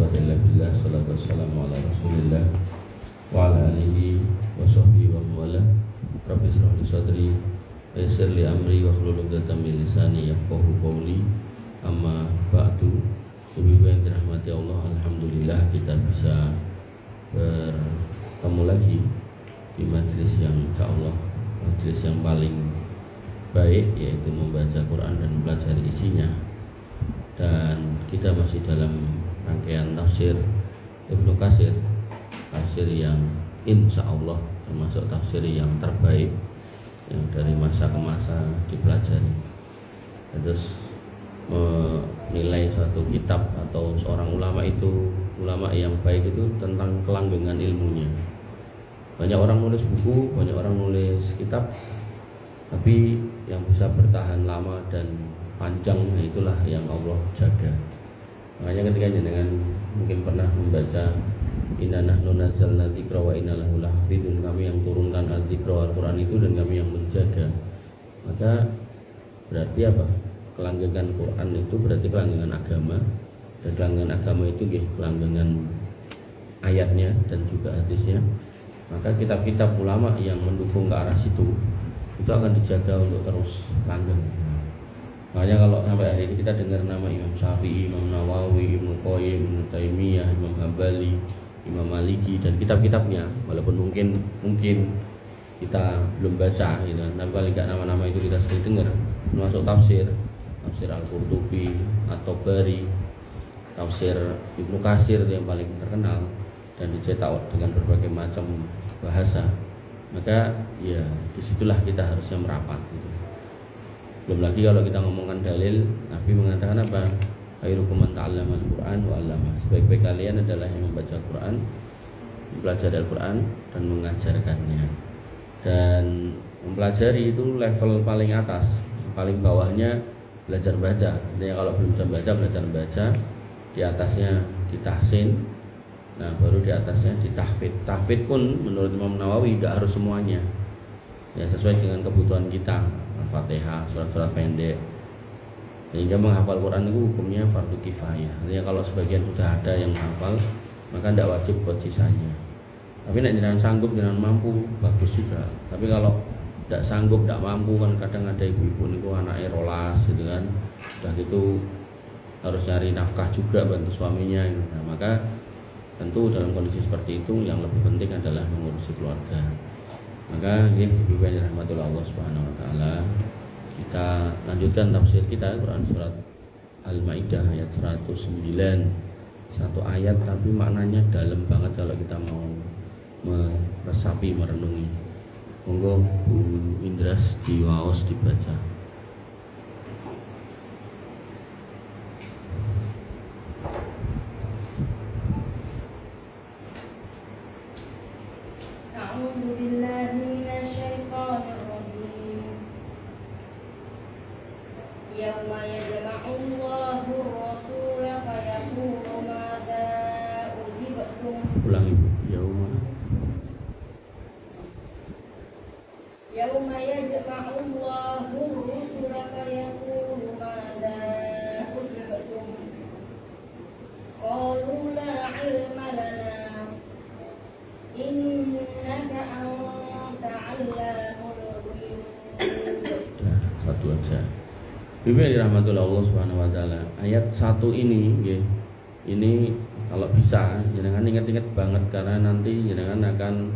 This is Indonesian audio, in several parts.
quwwata illa billah. Salatu wassalamu ala Rasulillah wa ala alihi wa sahbihi wa mawala. Rabbi shrah li sadri wa yassir li amri wa hlul 'uqdatam min lisani yafqahu qawli. Amma ba'du. Ibu yang dirahmati Allah, alhamdulillah kita bisa bertemu lagi di majelis yang insyaallah majelis yang paling baik, yaitu membaca Quran dan belajar isinya. Dan kita masih dalam rangkaian tafsir Ibnu Katsir, tafsir yang insya Allah termasuk tafsir yang terbaik yang dari masa ke masa dipelajari. Terus menilai suatu kitab atau seorang ulama yang baik itu tentang kelanggengan ilmunya. Banyak orang nulis buku, banyak orang nulis kitab, tapi yang bisa bertahan lama dan panjang itulah yang Allah jaga. Makanya ketika jenengan mungkin pernah membaca inna nahnu nazzalna dzikra wa inna lahu lahafidun, kami yang turunkan al-dzikra Al-Qur'an itu dan kami yang menjaga. Maka berarti apa? Kelanggengan Quran itu berarti kelanggengan agama, dan kelanggengan agama itu kelanggengan ayatnya dan juga hadisnya. Maka kitab-kitab ulama yang mendukung ke arah situ itu akan dijaga untuk terus langgeng. Makanya kalau sampai hari ini kita dengar nama Imam Syafi'i, Imam Nawawi, Ibnu Qayyim, Ibnu Taimiyah, Imam Hambali, Imam Maliki dan kitab-kitabnya, walaupun mungkin kita belum baca gitu, tapi paling enggak nama-nama itu kita sering dengar. Termasuk tafsir Al-Qurtubi, At-Tabari, tafsir Ibnu Katsir yang paling terkenal dan dicetak dengan berbagai macam bahasa. Maka ya disitulah kita harusnya merapat gitu. Belum lagi kalau kita ngomongkan dalil, Nabi mengatakan apa? Khairukum man ta'allama al-Qur'an wa 'allama. Sebaik-baik kalian adalah yang membaca Al-Qur'an, mempelajari Al-Qur'an dan mengajarkannya. Dan mempelajari itu level paling atas, paling bawahnya belajar baca. Artinya kalau belum bisa baca, belajar baca. Di atasnya ditahsin. Nah, baru di atasnya ditahfidz. Tahfidz pun menurut Imam Nawawi tidak harus semuanya. Ya, sesuai dengan kebutuhan kita. Al-Fatihah, surat-surat pendek. Sehingga menghafal Quran itu hukumnya fardu kifayah. Artinya kalau sebagian sudah ada yang menghafal, maka tidak wajib buat sisanya. Tapi nek jenengan sanggup, jenengan mampu, bagus juga. Tapi kalau tidak sanggup, tidak mampu, kan kadang ada ibu-ibu niku anaknya rolas gitu kan. Sudah gitu harus cari nafkah juga bantu suaminya gitu. Nah, maka tentu dalam kondisi seperti itu yang lebih penting adalah mengurusi keluarga. Maka ibu yang dirahmati Allah Subhanahu wa taala, kita lanjutkan tafsir kita Quran surat Al-Maidah ayat 109. Satu ayat tapi maknanya dalam banget kalau kita mau meresapi, merenungi. Monggo Bu Indras diwaos dibaca. Yauma yajma'ullahu ar-rasula fayaqulu madza ujibtum. Ulang Ibu. Yauma yajma'ullahu ar-rusula fayaqulu madza ujibtum. Qalu la 'ilma lana innaka anta 'allamul ghuyub. Satu aja. Ibu yang dirahmati Allah Subhanahu wa taala, ayat 1 ini ini kalau bisa jenengan ingat-ingat banget, karena nanti jenengan akan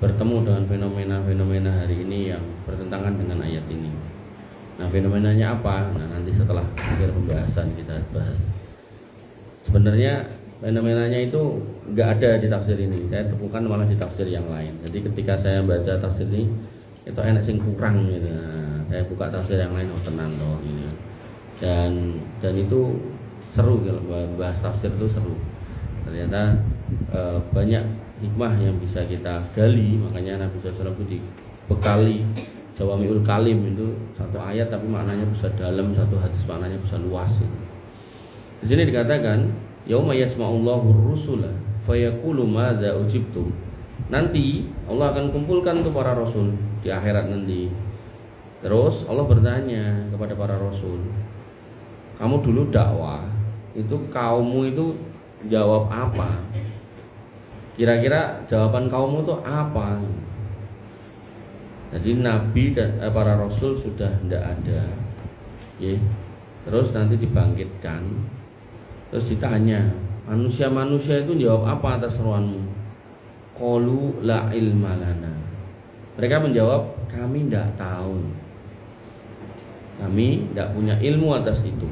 bertemu dengan fenomena-fenomena hari ini yang bertentangan dengan ayat ini. Nah, fenomenanya apa? Nah, nanti setelah akhir pembahasan kita bahas. Sebenarnya fenomenanya itu enggak ada di tafsir ini. Saya temukan malah di tafsir yang lain. Jadi ketika saya baca tafsir ini itu enak sing kurang gitu. Nah, saya buka tafsir yang lain, tenan toh ini. Dan itu seru kalau bahas tafsir itu seru. Ternyata banyak hikmah yang bisa kita gali. Makanya Nabi SAW itu dibekali Jawami'ul Kalim, itu satu ayat tapi maknanya bisa dalam, satu hadis maknanya bisa luas gitu. Di sini dikatakan yauma yasma'ullahu ar-rusula fayaqulu madza ujibtum. Nanti Allah akan kumpulkan tuh para rasul di akhirat nanti. Terus Allah bertanya kepada para rasul, kamu dulu dakwah itu kaummu itu jawab apa? Kira-kira jawaban kaummu itu apa? Jadi nabi dan para rasul sudah tidak ada, ya. Terus nanti dibangkitkan, terus ditanya, manusia-manusia itu jawab apa atas seruanmu? Qalu la ilma lana. Mereka menjawab, kami tidak tahu, kami tidak punya ilmu atas itu.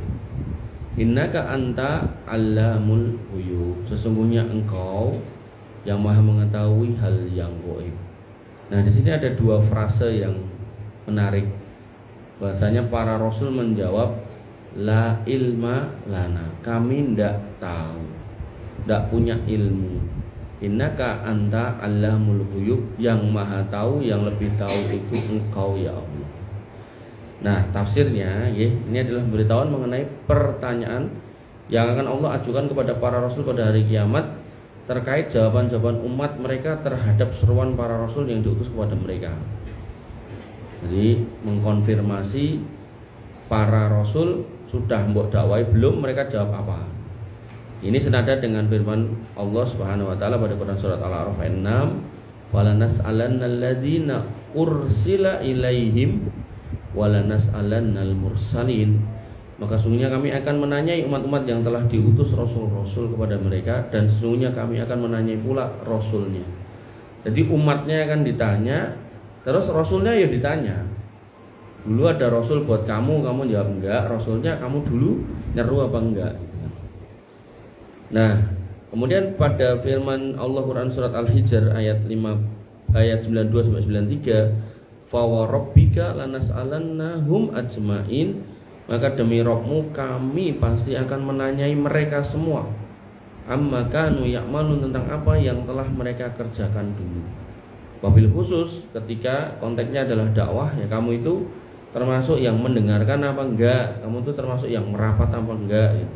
Innaka anta allamul ghuyub. Sesungguhnya engkau yang maha mengetahui hal yang gaib. Nah, di sini ada dua frase yang menarik. Bahasanya para rasul menjawab la ilma lana. Kami tidak tahu, tidak punya ilmu. Innaka anta allamul ghuyub. Yang maha tahu, yang lebih tahu itu engkau ya Allah. Nah, tafsirnya ya, ini adalah pemberitahuan mengenai pertanyaan yang akan Allah ajukan kepada para rasul pada hari kiamat terkait jawaban-jawaban umat mereka terhadap seruan para rasul yang diutus kepada mereka. Jadi mengkonfirmasi para rasul sudah mbok dakwai belum, mereka jawab apa. Ini senada dengan firman Allah Subhanahu wa taala pada Quran surat Al-A'raf ayat 6, "Walanas'alannal ladzina ursila ilaihim walanas'alannal mursalin." Maka sesungguhnya kami akan menanyai umat-umat yang telah diutus rasul-rasul kepada mereka, dan sesungguhnya kami akan menanyai pula rasulnya. Jadi umatnya akan ditanya, terus rasulnya ya ditanya. Dulu ada rasul buat kamu jawab enggak, rasulnya kamu dulu nyeru apa enggak. Nah, kemudian pada firman Allah Quran surat Al-Hijr ayat 92 sampai 93, fa wa rabbika lanas'alannahum ajmain, maka demi Rabbmu kami pasti akan menanyai mereka semua, amma kanu ya'malun, tentang apa yang telah mereka kerjakan dulu. Wabil khusus ketika konteksnya adalah dakwah, ya kamu itu termasuk yang mendengarkan apa enggak, kamu itu termasuk yang merapat apa enggak gitu.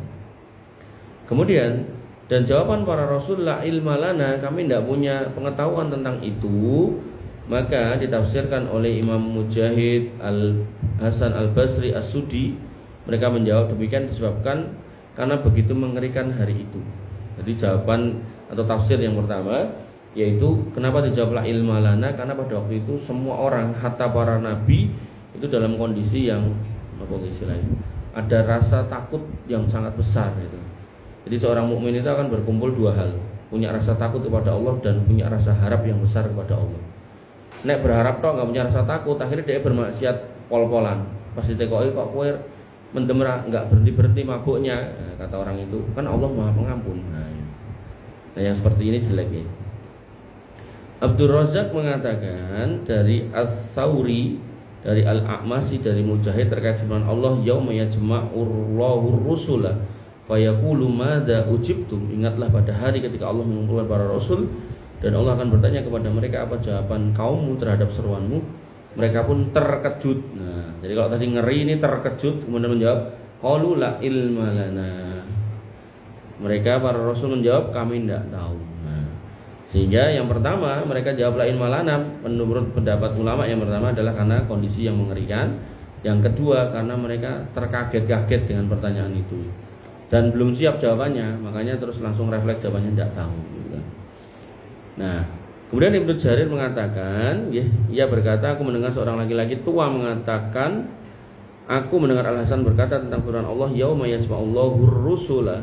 Kemudian, dan jawaban para rasul la ilma lana, kami tidak punya pengetahuan tentang itu, maka ditafsirkan oleh Imam Mujahid, Al-Hasan Al-Basri, As-Sudi. Mereka menjawab demikian disebabkan karena begitu mengerikan hari itu. Jadi jawaban atau tafsir yang pertama yaitu kenapa dijawab la ilma lana, karena pada waktu itu semua orang, hatta para nabi, itu dalam kondisi yang apa istilahnya, ada rasa takut yang sangat besar gitu. Jadi seorang mukmin itu akan berkumpul dua hal, punya rasa takut kepada Allah dan punya rasa harap yang besar kepada Allah. Nek berharap toh nggak punya rasa takut, akhirnya dia bermaksiat pol-polan. Pas ditekoi kok kowe mendem nggak berhenti mabuknya, nah, kata orang itu kan Allah Maha Pengampun. Nah, yang seperti ini jelek ya. Abdul Razak mengatakan dari Ats-Tsauri, dari Al-A'masi, dari Mujahid terkait firman Allah, yauma yajma'ur rusula fayaqulu madza ujibtum. Ingatlah pada hari ketika Allah mengumpulkan para rasul dan Allah akan bertanya kepada mereka apa jawaban kaummu terhadap seruanmu. Mereka pun terkejut. Nah, jadi kalau tadi ngeri, ini terkejut kemudian menjawab qalu la ilma lana. Mereka para rasul menjawab kami tidak tahu. Nah, sehingga yang pertama mereka jawab la ilma lana menurut pendapat ulama yang pertama adalah karena kondisi yang mengerikan. Yang kedua karena mereka terkaget-kaget dengan pertanyaan itu dan belum siap jawabannya, makanya terus langsung refleks jawabannya tidak tahu gitu kan. Nah, kemudian Ibnu Jarir mengatakan, ia berkata, aku mendengar seorang laki-laki tua mengatakan, aku mendengar Al-Hasan berkata tentang firman Allah, yauma yajma'ullahu rusula.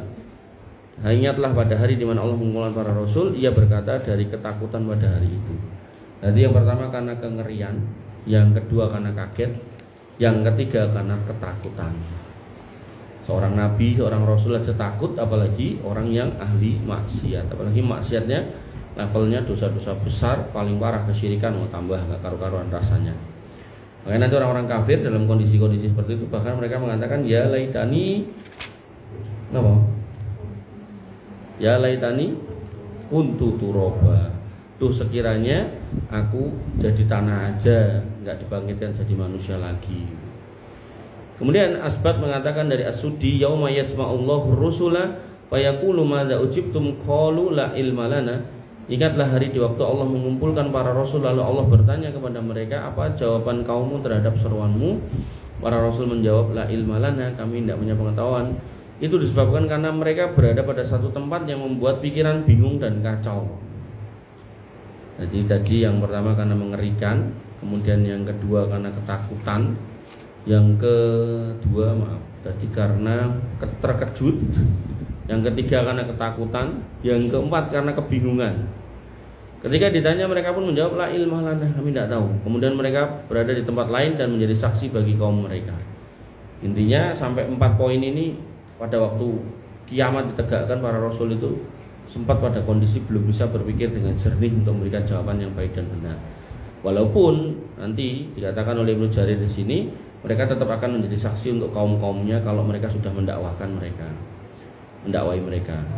Ingatlah pada hari di mana Allah mengumpulkan para rasul. Ia berkata dari ketakutan pada hari itu. Jadi yang pertama karena kengerian, yang kedua karena kaget, yang ketiga karena ketakutan. Seorang nabi, seorang rasul aja takut, apalagi orang yang ahli maksiat. Apalagi maksiatnya levelnya dosa-dosa besar, paling parah kesyirikan, mau tambah gak karu-karuan rasanya. Makanya nanti orang-orang kafir dalam kondisi-kondisi seperti itu bahkan mereka mengatakan ya laitani apa? Ya laitani kuntu turaba. Tuh sekiranya aku jadi tanah aja, nggak dibangkitkan jadi manusia lagi. Kemudian Asbat mengatakan dari As-Sudi, yauma yajma'ullahu rusula fayaqulu madza ujibtum qalu la ilma lana. Ingatlah hari di waktu Allah mengumpulkan para rasul lalu Allah bertanya kepada mereka apa jawaban kaummu terhadap seruanmu. Para rasul menjawab la ilma lana, kami tidak punya pengetahuan. Itu disebabkan karena mereka berada pada satu tempat yang membuat pikiran bingung dan kacau. Jadi tadi yang pertama karena mengerikan, kemudian yang kedua karena ketakutan, yang kedua tadi karena terkejut, yang ketiga karena ketakutan, yang keempat karena kebingungan. Ketika ditanya mereka pun menjawab la ilma lana, kami tidak tahu. Kemudian mereka berada di tempat lain dan menjadi saksi bagi kaum mereka. Intinya sampai 4 poin ini pada waktu kiamat ditegakkan, para rasul itu sempat pada kondisi belum bisa berpikir dengan jernih untuk memberikan jawaban yang baik dan benar. Walaupun nanti dikatakan oleh Ibnu Jarir di sini, mereka tetap akan menjadi saksi untuk kaum-kaumnya kalau mereka sudah mendakwai mereka.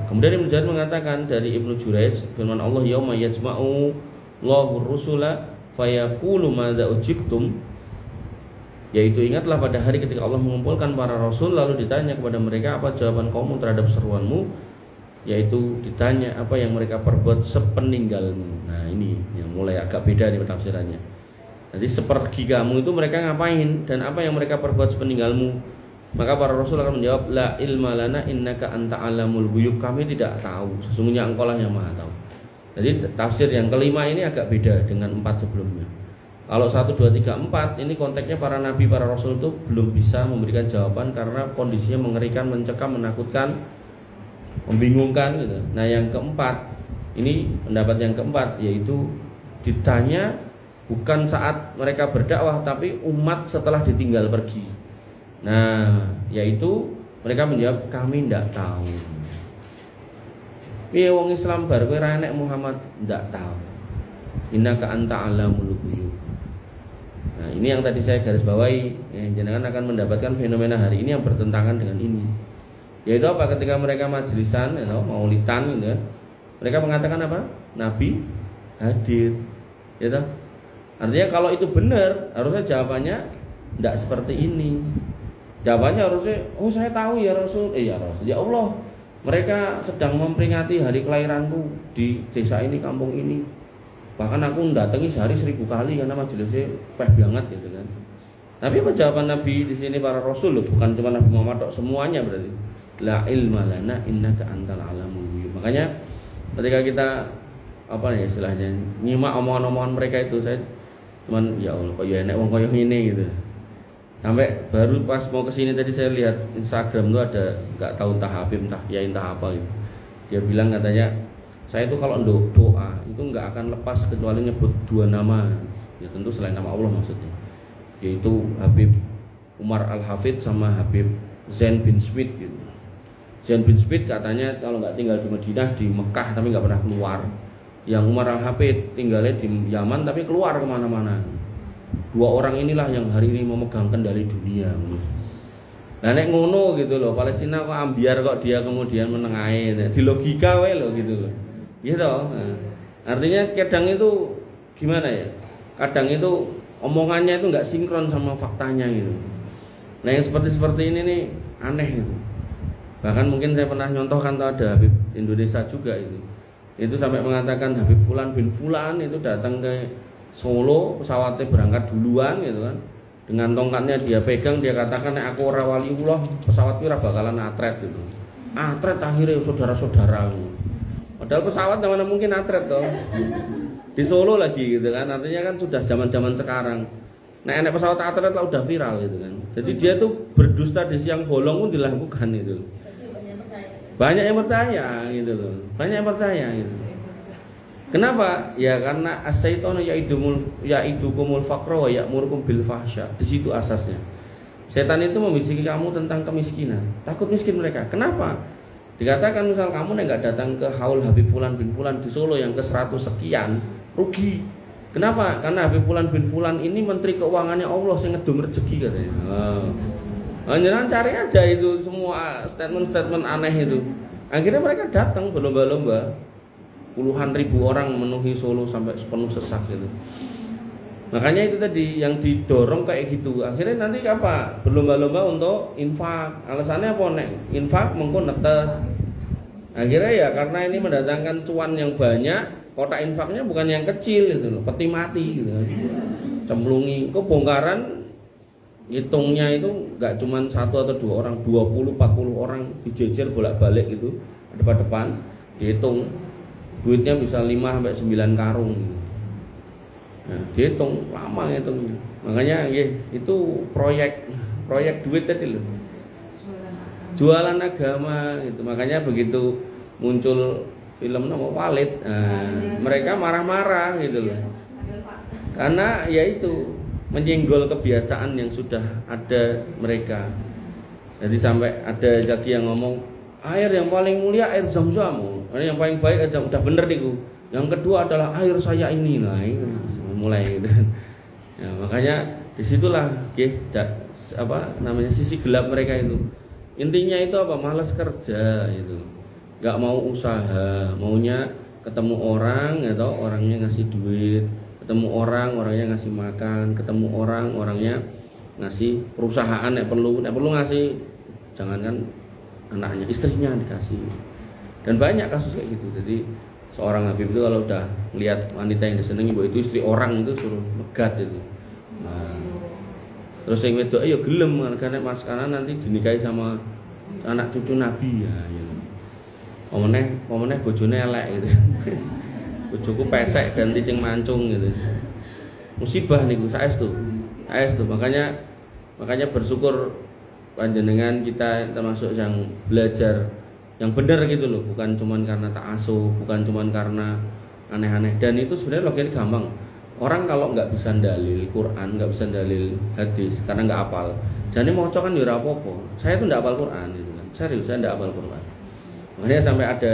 Kemudian Ibnu Jarir mengatakan dari Ibnu Jurayj, firman Allah, yauma yajma'u Allahu rusula fayaqulu madza ujibtum, yaitu ingatlah pada hari ketika Allah mengumpulkan para rasul lalu ditanya kepada mereka apa jawaban kaummu terhadap seruanmu, yaitu ditanya apa yang mereka perbuat sepeninggalmu. Nah ini yang mulai agak beda nih penafsirannya. Jadi sepergi kamu itu mereka ngapain dan apa yang mereka perbuat sepeninggalmu. Maka para rasul akan menjawab la ilma lana innaka anta alamul ghuyub, kami tidak tahu, sesungguhnya engkau lah yang maha tahu. Jadi tafsir yang kelima ini agak beda dengan 4 sebelumnya. Kalau 1, 2, 3, 4 ini konteksnya para nabi, para rasul itu belum bisa memberikan jawaban karena kondisinya mengerikan, mencekam, menakutkan, membingungkan gitu. Nah yang keempat, ini pendapat yang keempat, yaitu ditanya bukan saat mereka berdakwah tapi umat setelah ditinggal pergi. Nah yaitu mereka menjawab kami tidak tahu. Piye wong Islam bar kowe ra enek Muhammad tidak tahu. Innaka anta alamul ghuyub. Nah ini yang tadi saya garis bawahi, jenengan akan mendapatkan fenomena hari ini yang bertentangan dengan ini. Yaitu apa? Ketika mereka majlisan, maulidan gitu, mereka mengatakan apa? Nabi hadir, gitu. Artinya kalau itu benar, harusnya jawabannya tidak seperti ini. Jawabannya harusnya, oh saya tahu ya Rasul, ya Rasul, ya Allah, mereka sedang memperingati hari kelahiranku di desa ini, kampung ini. Bahkan aku mendatangi sehari 1000 kali karena majelisnya peh banget gitu kan. Tapi apa jawaban Nabi di sini para Rasul loh, bukan cuma Nabi Muhammad, semuanya berarti. La ilma lana innaka antal alamul ghuyub. Makanya ketika kita apa ya istilahnya nyimak omongan-omongan mereka itu, saya cuman ya Allah kok ya enek wong koyo ngene gitu. Sampai baru pas mau kesini tadi saya lihat Instagram tuh ada nggak tahu entah Habib entah Kiai entah apa gitu. Dia bilang katanya saya itu kalau doa itu nggak akan lepas kecuali nyebut 2 nama, ya tentu selain nama Allah maksudnya, yaitu Habib Umar Al-Hafidh sama Habib Zain bin Smith gitu. Zain bin Smith katanya kalau nggak tinggal di Madinah, di Mekah tapi nggak pernah keluar. Yang Umar Al-Hafidh tinggalnya di Yaman tapi keluar kemana-mana. 2 orang inilah yang hari ini memegang kendali dunia. Nah nek ngono gitu loh, Palestina kok ambiar kok dia kemudian menengahi, di logika wae loh gitu loh. Gitu. Nah, artinya kadang itu gimana ya? Kadang itu omongannya itu nggak sinkron sama faktanya gitu. Nah yang seperti ini nih aneh itu. Bahkan mungkin saya pernah nyontohkan tuh ada Habib Indonesia juga itu. Itu sampai mengatakan Habib Fulan bin Fulan itu datang ke Solo, pesawatnya berangkat duluan gitu kan. Dengan tongkatnya dia pegang, dia katakan nek aku ora waliullah, pesawat ora bakalan atret gitu. Atret akhirnya saudara-saudara. Padahal pesawat mana mungkin atret toh. Di Solo lagi gitu kan. Artinya kan sudah zaman-zaman sekarang. Nah, enek pesawat atret lah udah viral gitu kan. Jadi dia tuh berdusta di siang bolong pun dilakukan itu. Banyak yang percaya gitu loh. Banyak yang percaya gitu. Kenapa? Ya karena as-syaitanu ya'idukumul faqra wa ya'murukum bil fahsya. Di situ asasnya. Setan itu membisiki kamu tentang kemiskinan. Takut miskin mereka. Kenapa? Dikatakan misal kamu enggak datang ke haul Habib Fulan bin Fulan di Solo yang ke 100 sekian, rugi. Kenapa? Karena Habib Fulan bin Fulan ini menteri keuangannya Allah yang ngedum rezeki katanya. Jangan cari aja itu semua statement-statement aneh itu. Akhirnya mereka datang berlomba-lomba. Puluhan ribu orang memenuhi Solo sampai penuh sesak gitu. Makanya itu tadi yang didorong kayak gitu. Akhirnya nanti apa? Berlomba-lomba untuk infak. Alasannya apa nek? Infak mengko netes. Akhirnya ya karena ini mendatangkan cuan yang banyak, kotak infaknya bukan yang kecil gitu loh, peti mati gitu. Cemplungi, kebongkaran Ngitungnya itu nggak cuma 1 atau 2 orang, 20-40 orang dijejer bolak-balik gitu depan-depan, dihitung duitnya bisa 5-9 karung gitu. Nah, dihitung lama ngitungnya. Makanya itu proyek duit tadi loh. Jualan agama gitu. Makanya begitu muncul film nama Walid, mereka marah-marah gitu loh. Karena ya itu menyenggol kebiasaan yang sudah ada mereka. Jadi sampai ada lagi yang ngomong air yang paling mulia air Zam-Zam, yang paling baik aja udah bener nih. Yang kedua adalah air saya ini, nah itu mulai gitu. Ya, makanya disitulah sisi gelap mereka itu. Intinya itu apa? Malas kerja itu, nggak mau usaha, maunya ketemu orang atau orangnya ngasih duit, ketemu orang orangnya ngasih makan, ketemu orang orangnya ngasih perusahaan, nek perlu ngasih, jangankan anaknya, istrinya dikasih. Dan banyak kasus kayak gitu. Jadi seorang Habib itu kalau udah lihat wanita yang disenangi bahwa itu istri orang itu suruh megat itu. Nah, terus yang wedok ayo gelem karena mas karena nanti dinikahi sama anak cucu Nabi ya. Pemeneh bojone elek gitu. Bojoku pesek ganti sing mancung gitu. Musibah niku saestu. Makanya bersyukur panjenengan kita termasuk yang belajar yang benar gitu loh, bukan cuman karena ta'assuh, bukan cuman karena aneh-aneh. Dan itu sebenarnya logikanya gampang. Orang kalau nggak bisa dalil Quran, nggak bisa dalil hadis karena nggak hafal, jadi mau kan ya ora apa-apa. Saya tuh nggak hafal Quran gitu kan. Serius, saya nggak hafal Quran. Makanya sampai ada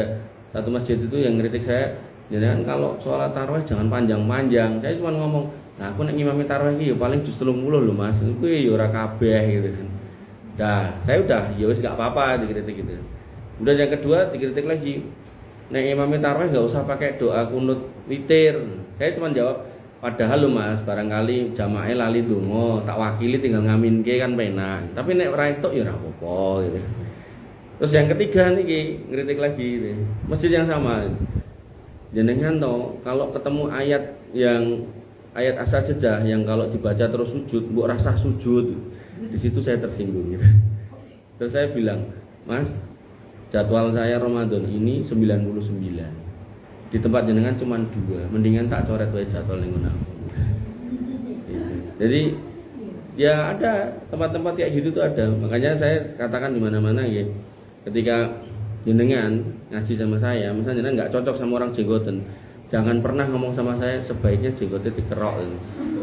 satu masjid itu yang kritik saya, jangan kalau sholat tarawih jangan panjang-panjang. Saya cuma ngomong, nah aku nek ngimami tarawih iki ya paling jus 30 lho Mas. Kuwi ya ora kabeh gitu kan. Dah, saya udah ya wis enggak apa-apa dikritik gitu. Udah yang kedua dikritik lagi. Nek imami tarawih enggak usah pakai doa kunut witir. Saya cuma jawab, padahal lho Mas, barangkali jamaah lali donga, tak wakili tinggal ngaminke kan penak. Tapi nek ora entuk ya ora apa-apa gitu. Terus yang ketiga nih ngeritik lagi nih. Masjid yang sama. Jenengan toh kalau ketemu ayat as-sajdah yang kalau dibaca terus sujud, mbok rasa sujud. Di situ saya tersinggung gitu. Terus saya bilang, "Mas, jadwal saya Ramadan ini 99. Di tempat jenengan cuma 2. Mendingan tak coret wae jadwal ning ngono." Gitu. Jadi ya ada tempat-tempat kayak gitu tuh ada. Makanya saya katakan di mana-mana ya. Ketika jenengan ngaji sama saya, misalnya jenengan nggak cocok sama orang jenggoten, jangan pernah ngomong sama saya sebaiknya jenggotnya dikerok gitu.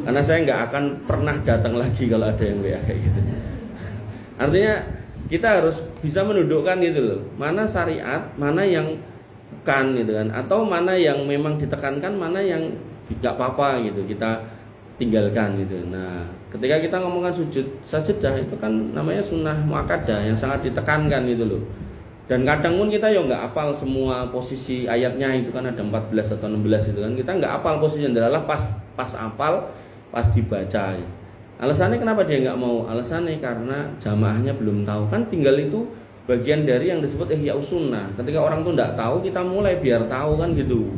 Karena saya nggak akan pernah datang lagi kalau ada yang kayak gitu. Artinya kita harus bisa menundukkan gitu loh, mana syariat, mana yang bukan gitu kan, atau mana yang memang ditekankan, mana yang nggak apa-apa gitu kita tinggalkan gitu. Nah, ketika kita ngomongkan sujud sajadah itu kan namanya sunnah muakkadah yang sangat ditekankan gitu loh. Dan kadang pun kita ya nggak hafal semua posisi ayatnya, itu kan ada 14 atau 16 itu kan, kita nggak hafal posisinya, adalah pas hafal, pas dibaca. Alasannya kenapa dia nggak mau? Alasannya karena jamaahnya belum tahu. Kan tinggal itu bagian dari yang disebut ihya sunnah. Ketika orang tuh nggak tahu, kita mulai biar tahu kan gitu.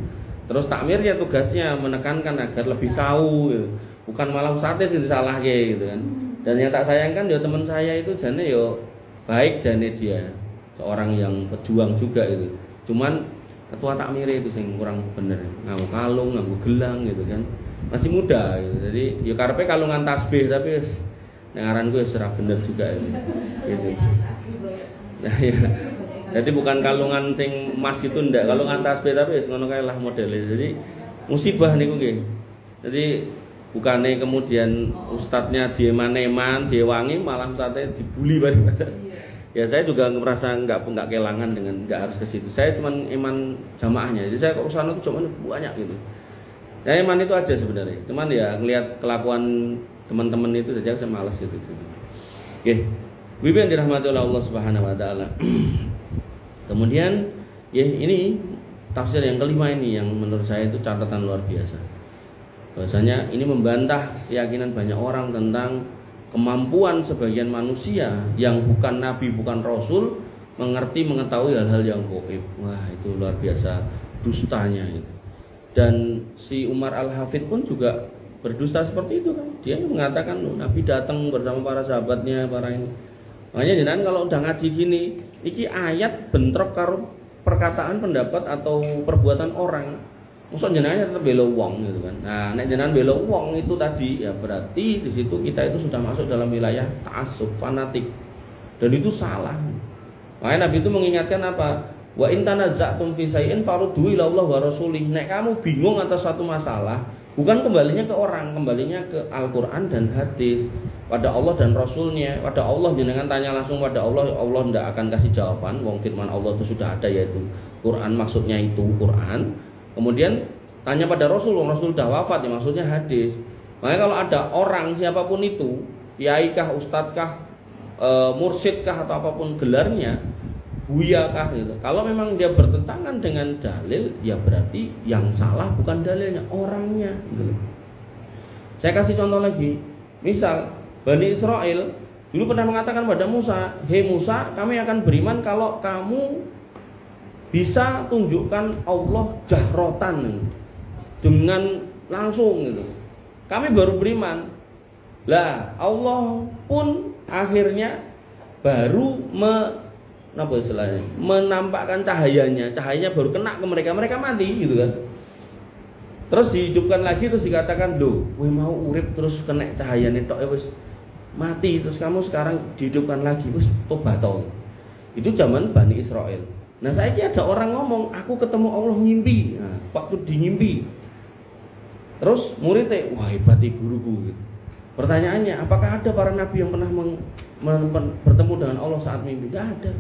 Terus takmir ya tugasnya menekankan agar lebih tahu gitu. Bukan malah satis itu salah gitu kan. Dan yang tak sayangkan ya teman saya itu jane yo baik jane dia seorang yang pejuang juga itu. Cuman ketua takmir itu sing kurang bener, nganggo kalung, nganggo gelang gitu kan. Masih muda gitu. Jadi ya karepe kalungan tasbih tapi nek aranku wis ora bener juga itu. Gitu. Nah, ya. Jadi bukan kalungan sing emas gitu ndak, kalungan tasbih tapi wis ngono kae lah modele. Jadi musibah niku nggih. Jadi bukannya kemudian ustadznya dia maneman, dia wangi, malah ustadznya dibully bareng. Ya saya juga merasa nggak kelangan dengan nggak harus ke situ. Saya cuma iman jamaahnya. Jadi saya ke sana itu cuma banyak gitu. Ya iman itu aja sebenarnya. Cuman ya ngelihat kelakuan teman-teman itu saja saya malas gitu. Oke. Wibi yang dirahmati oleh Allah Subhanahu wa taala. Kemudian ya ini tafsir yang kelima ini yang menurut saya itu catatan luar biasa. Bahwasanya ini membantah keyakinan banyak orang tentang kemampuan sebagian manusia yang bukan nabi, bukan rasul mengetahui hal-hal yang gaib. Wah, itu luar biasa dustanya itu. Dan si Umar Al-Hafidh pun juga berdusta seperti itu kan. Dia mengatakan Nabi datang bersama para sahabatnya, para ini. Makanya jenengan kalau udah ngaji gini, iki ayat bentrok karo perkataan, pendapat atau perbuatan orang. Maksud jenengan tetap bela wong gitu kan. Nah, nek jenengan bela wong itu tadi ya berarti di situ kita itu sudah masuk dalam wilayah ta'assub, fanatik. Dan itu salah. Makanya Nabi itu mengingatkan apa? Wa in tanaza'tum fi shay'in faruddu ila Allah wa rasulih. Nek kamu bingung atas suatu masalah, bukan kembalinya ke orang, kembalinya ke Al-Quran dan hadis, pada Allah dan Rasulnya. Pada Allah jenengan tanya langsung pada Allah, Allah tidak akan kasih jawaban. Wong firman Allah itu sudah ada, yaitu Quran, maksudnya itu Quran. Kemudian tanya pada Rasul, Rasul sudah wafat, ya maksudnya hadis. Makanya kalau ada orang siapapun itu, kiai kah, ustadz kah, mursyid kah, atau apapun gelarnya, buya kah gitu, kalau memang dia bertentangan dengan dalil, ya berarti yang salah bukan dalilnya, orangnya gitu. Saya kasih contoh lagi. Misal Bani Israel dulu pernah mengatakan pada Musa, "Hei Musa, kami akan beriman kalau kamu bisa tunjukkan Allah jahrotan dengan langsung gitu. Kami baru beriman." Lah Allah pun akhirnya baru menampakkan cahayanya baru kena ke mereka mati gitu kan. Terus dihidupkan lagi, terus dikatakan, "Loh, kowe mau urip terus kena cahayane tok wis mati, terus kamu sekarang dihidupkan lagi, wis tobat to." Itu zaman Bani Israel. Nah, saya ada orang ngomong, "Aku ketemu Allah ngimpi." Nah, waktu ngimpi. Terus muridnya, "Wah, hebat guruku." Gitu. Pertanyaannya, apakah ada para nabi yang pernah bertemu dengan Allah saat mimpi? Tidak ada.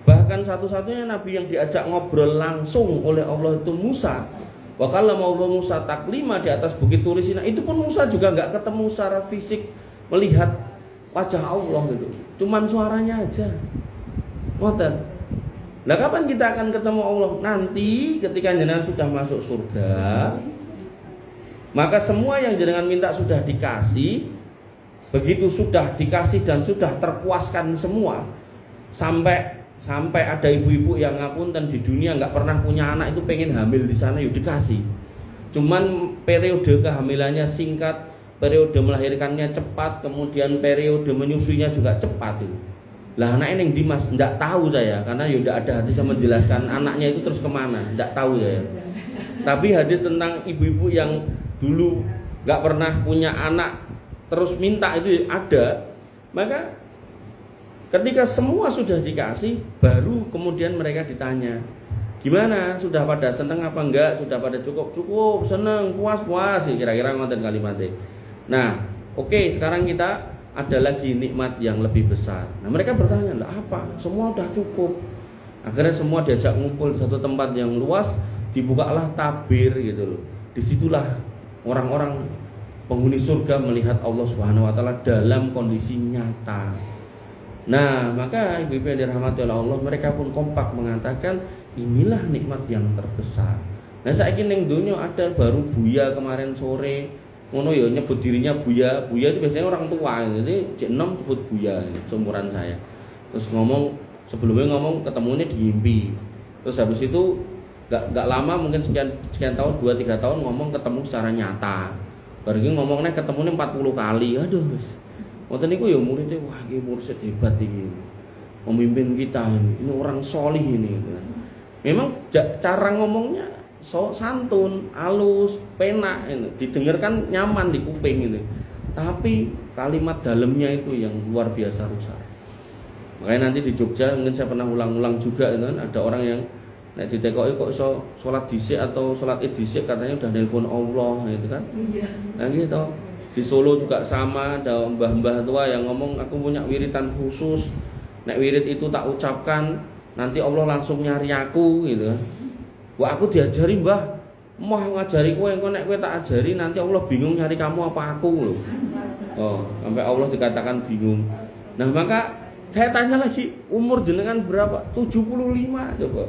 Bahkan satu-satunya nabi yang diajak ngobrol langsung oleh Allah itu Musa. Wa kallama Allah Musa taklima di atas bukit Turi Sina. Itu pun Musa juga nggak ketemu secara fisik, melihat wajah Allah gitu. Cuman suaranya aja. Ngoten. Nah, kapan kita akan ketemu Allah? Nanti ketika jenengan sudah masuk surga, maka semua yang jenengan minta sudah dikasih. Begitu sudah dikasih dan sudah terpuaskan semua, sampai ada ibu-ibu yang ngapunten di dunia nggak pernah punya anak, itu pengen hamil di sana, yuk dikasih. Cuman periode kehamilannya singkat, periode melahirkannya cepat, kemudian periode menyusuinya juga cepat itu. Lah anak ini Dimas nggak tahu saya, karena ya nggak ada hadis yang menjelaskan anaknya itu terus kemana, nggak tahu saya. Tapi hadis tentang ibu-ibu yang dulu nggak pernah punya anak terus minta itu ada. Maka ketika semua sudah dikasih, baru kemudian mereka ditanya, gimana, sudah pada seneng apa enggak, sudah pada cukup, seneng, puas, kira-kira ngoten kalimatnya. Nah, oke, sekarang kita ada lagi nikmat yang lebih besar. Nah, mereka bertanya, lah apa? Semua udah cukup. Akhirnya semua diajak ngumpul di satu tempat yang luas, dibukalah tabir gitu loh. Disitulah orang-orang penghuni surga melihat Allah Subhanahu wa taala dalam kondisi nyata. Nah, maka ibu-ibu yang dirahmati oleh Allah, mereka pun kompak mengatakan, inilah nikmat yang terbesar. Nah, saiki ning donya ada baru Buya kemarin sore, ngono ya nyebut dirinya Buya. Buya itu biasanya orang tua, jadi cek 6 sebut Buya, seumuran saya. Terus sebelumnya ngomong ketemunya di mimpi. Terus habis itu gak lama, mungkin sekian tahun, 2-3 tahun ngomong ketemu secara nyata. Baru ngomongnya ketemunya 40 kali. Aduh, ngoten niku ya muridnya, wah iki mursyid hebat iki. Pemimpin kita ini orang solih ini. Memang cara ngomongnya santun, halus, penak, ini didengarkan nyaman di kuping ini. Tapi kalimat dalamnya itu yang luar biasa rusak. Makanya nanti di Jogja mungkin saya pernah ulang-ulang juga kan, ada orang yang nek ditekoki kok iso salat dhisik atau salat id dhisik, katanya udah nelpon Allah gitu kan. Iya. Nah gitu. Di Solo juga sama, ada mbah-mbah tua yang ngomong, aku punya wiritan khusus. Nek wirid itu tak ucapkan, nanti Allah langsung nyari aku gitu kan. Wah, aku diajari mbah, mau ngajari kowe, engko nek kowe tak ajari nanti Allah bingung nyari kamu apa aku loh. Oh, sampai Allah dikatakan bingung. Nah, maka saya tanya lagi, umur jenengan berapa? 75 coba.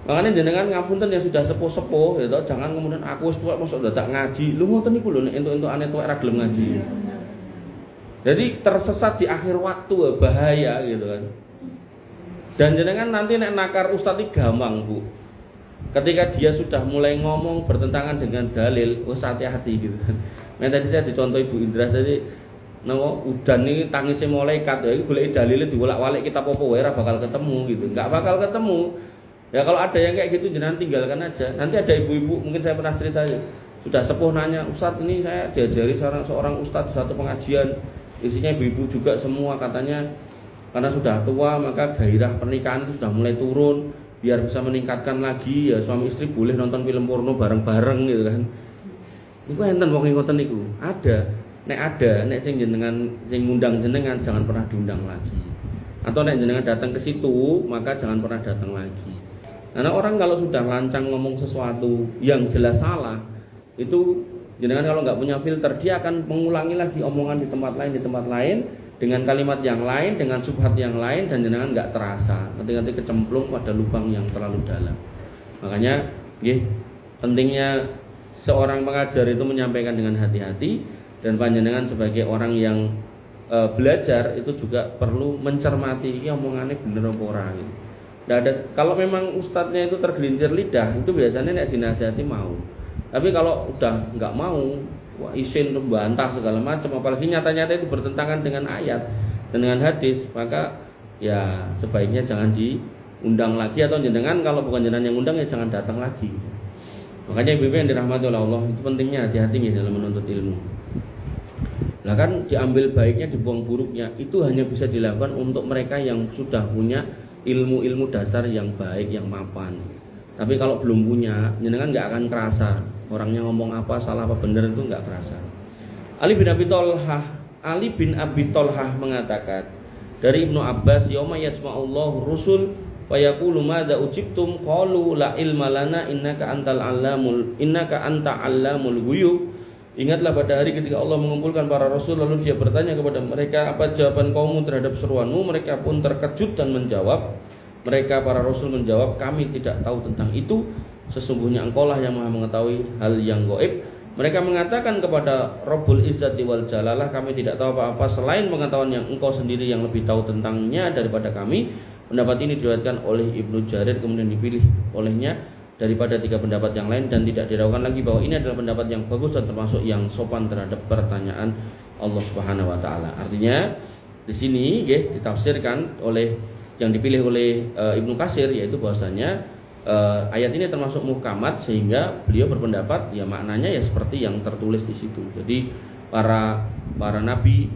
Makanya jenengan ngapunten yang sudah sepuh-sepuh gitu, jangan kemudian aku wis tuwek mosok dadak ngaji. Lu ngoten niku lho nek entuk-entukane tuwek ra gelem ngaji. Jadi tersesat di akhir waktu, bahaya gitu kan. Dan jenengan nanti nek nakar ustaz iki gampang, Bu. Ketika dia sudah mulai ngomong bertentangan dengan dalil, hati-hati gitu kan. Nah, tadi saya dicontoh Ibu Indra tadi, udan ini tangisnya malaikat, ya golek dalile diwolak-walik kitab apa wae ora bakal ketemu gitu. Enggak bakal ketemu. Ya kalau ada yang kayak gitu jangan tinggalkan aja. Nanti ada ibu-ibu, mungkin saya pernah cerita sudah sepuh nanya, "Ustadz, ini saya diajari seorang ustadz satu pengajian, isinya ibu-ibu juga semua, katanya karena sudah tua maka gairah pernikahan itu sudah mulai turun. Biar bisa meningkatkan lagi ya suami istri boleh nonton film porno bareng-bareng gitu kan." Iku enten wong ngoten niku. Ada. Nek sing jenengan sing ngundang jenengan jangan pernah diundang lagi. Atau nek jenengan datang ke situ, maka jangan pernah datang lagi. Karena orang kalau sudah lancang ngomong sesuatu yang jelas salah, itu jenengan kalau nggak punya filter, dia akan mengulangi lagi omongan di tempat lain dengan kalimat yang lain, dengan subhat yang lain, dan jenengan nggak terasa ketika kecemplung pada lubang yang terlalu dalam. Makanya pentingnya seorang pengajar itu menyampaikan dengan hati-hati, dan panjenengan sebagai orang yang belajar itu juga perlu mencermati omongannya bener apa ora gitu. Kalau memang ustadznya itu tergelincir lidah, itu biasanya nek dinasihati mau. Tapi kalau udah nggak mau, wah isin membantah segala macam, apalagi nyata-nyata itu bertentangan dengan ayat dan dengan hadis, maka ya sebaiknya jangan diundang lagi, atau jenengan kalau bukan jenengan yang undang ya jangan datang lagi. Makanya ibu-ibu yang dirahmati oleh Allah, itu pentingnya hati-hati dalam menuntut ilmu. Nah kan diambil baiknya, dibuang buruknya, itu hanya bisa dilakukan untuk mereka yang sudah punya ilmu-ilmu dasar yang baik, yang mapan. Tapi kalau belum punya, jenengan nggak akan kerasa orangnya ngomong apa, salah apa benar, itu nggak kerasa. Ali bin Abi Thalhah mengatakan dari Ibnu Abbas, yauma yasma'ullahu rusul wa yaqulu madza ujibtum qalu la ilma lana innaka anta allamul ghuyub. Ingatlah pada hari ketika Allah mengumpulkan para rasul, lalu dia bertanya kepada mereka, apa jawaban kaummu terhadap seruanmu? Mereka pun terkejut dan menjawab, mereka para rasul menjawab, kami tidak tahu tentang itu, sesungguhnya engkaulah yang maha mengetahui hal yang gaib. Mereka mengatakan kepada Rabbul Izzati wal Jalalah, kami tidak tahu apa-apa selain pengetahuan yang engkau sendiri yang lebih tahu tentangnya daripada kami. Pendapat ini diriwayatkan oleh Ibnu Jarir, kemudian dipilih olehnya daripada 3 pendapat yang lain, dan tidak diragukan lagi bahwa ini adalah pendapat yang bagus dan termasuk yang sopan terhadap pertanyaan Allah Subhanahu wa taala. Artinya di sini ditafsirkan oleh yang dipilih oleh Ibnu Katsir, yaitu bahwasanya ayat ini termasuk muhkamat, sehingga beliau berpendapat ya maknanya ya seperti yang tertulis di situ. Jadi para nabi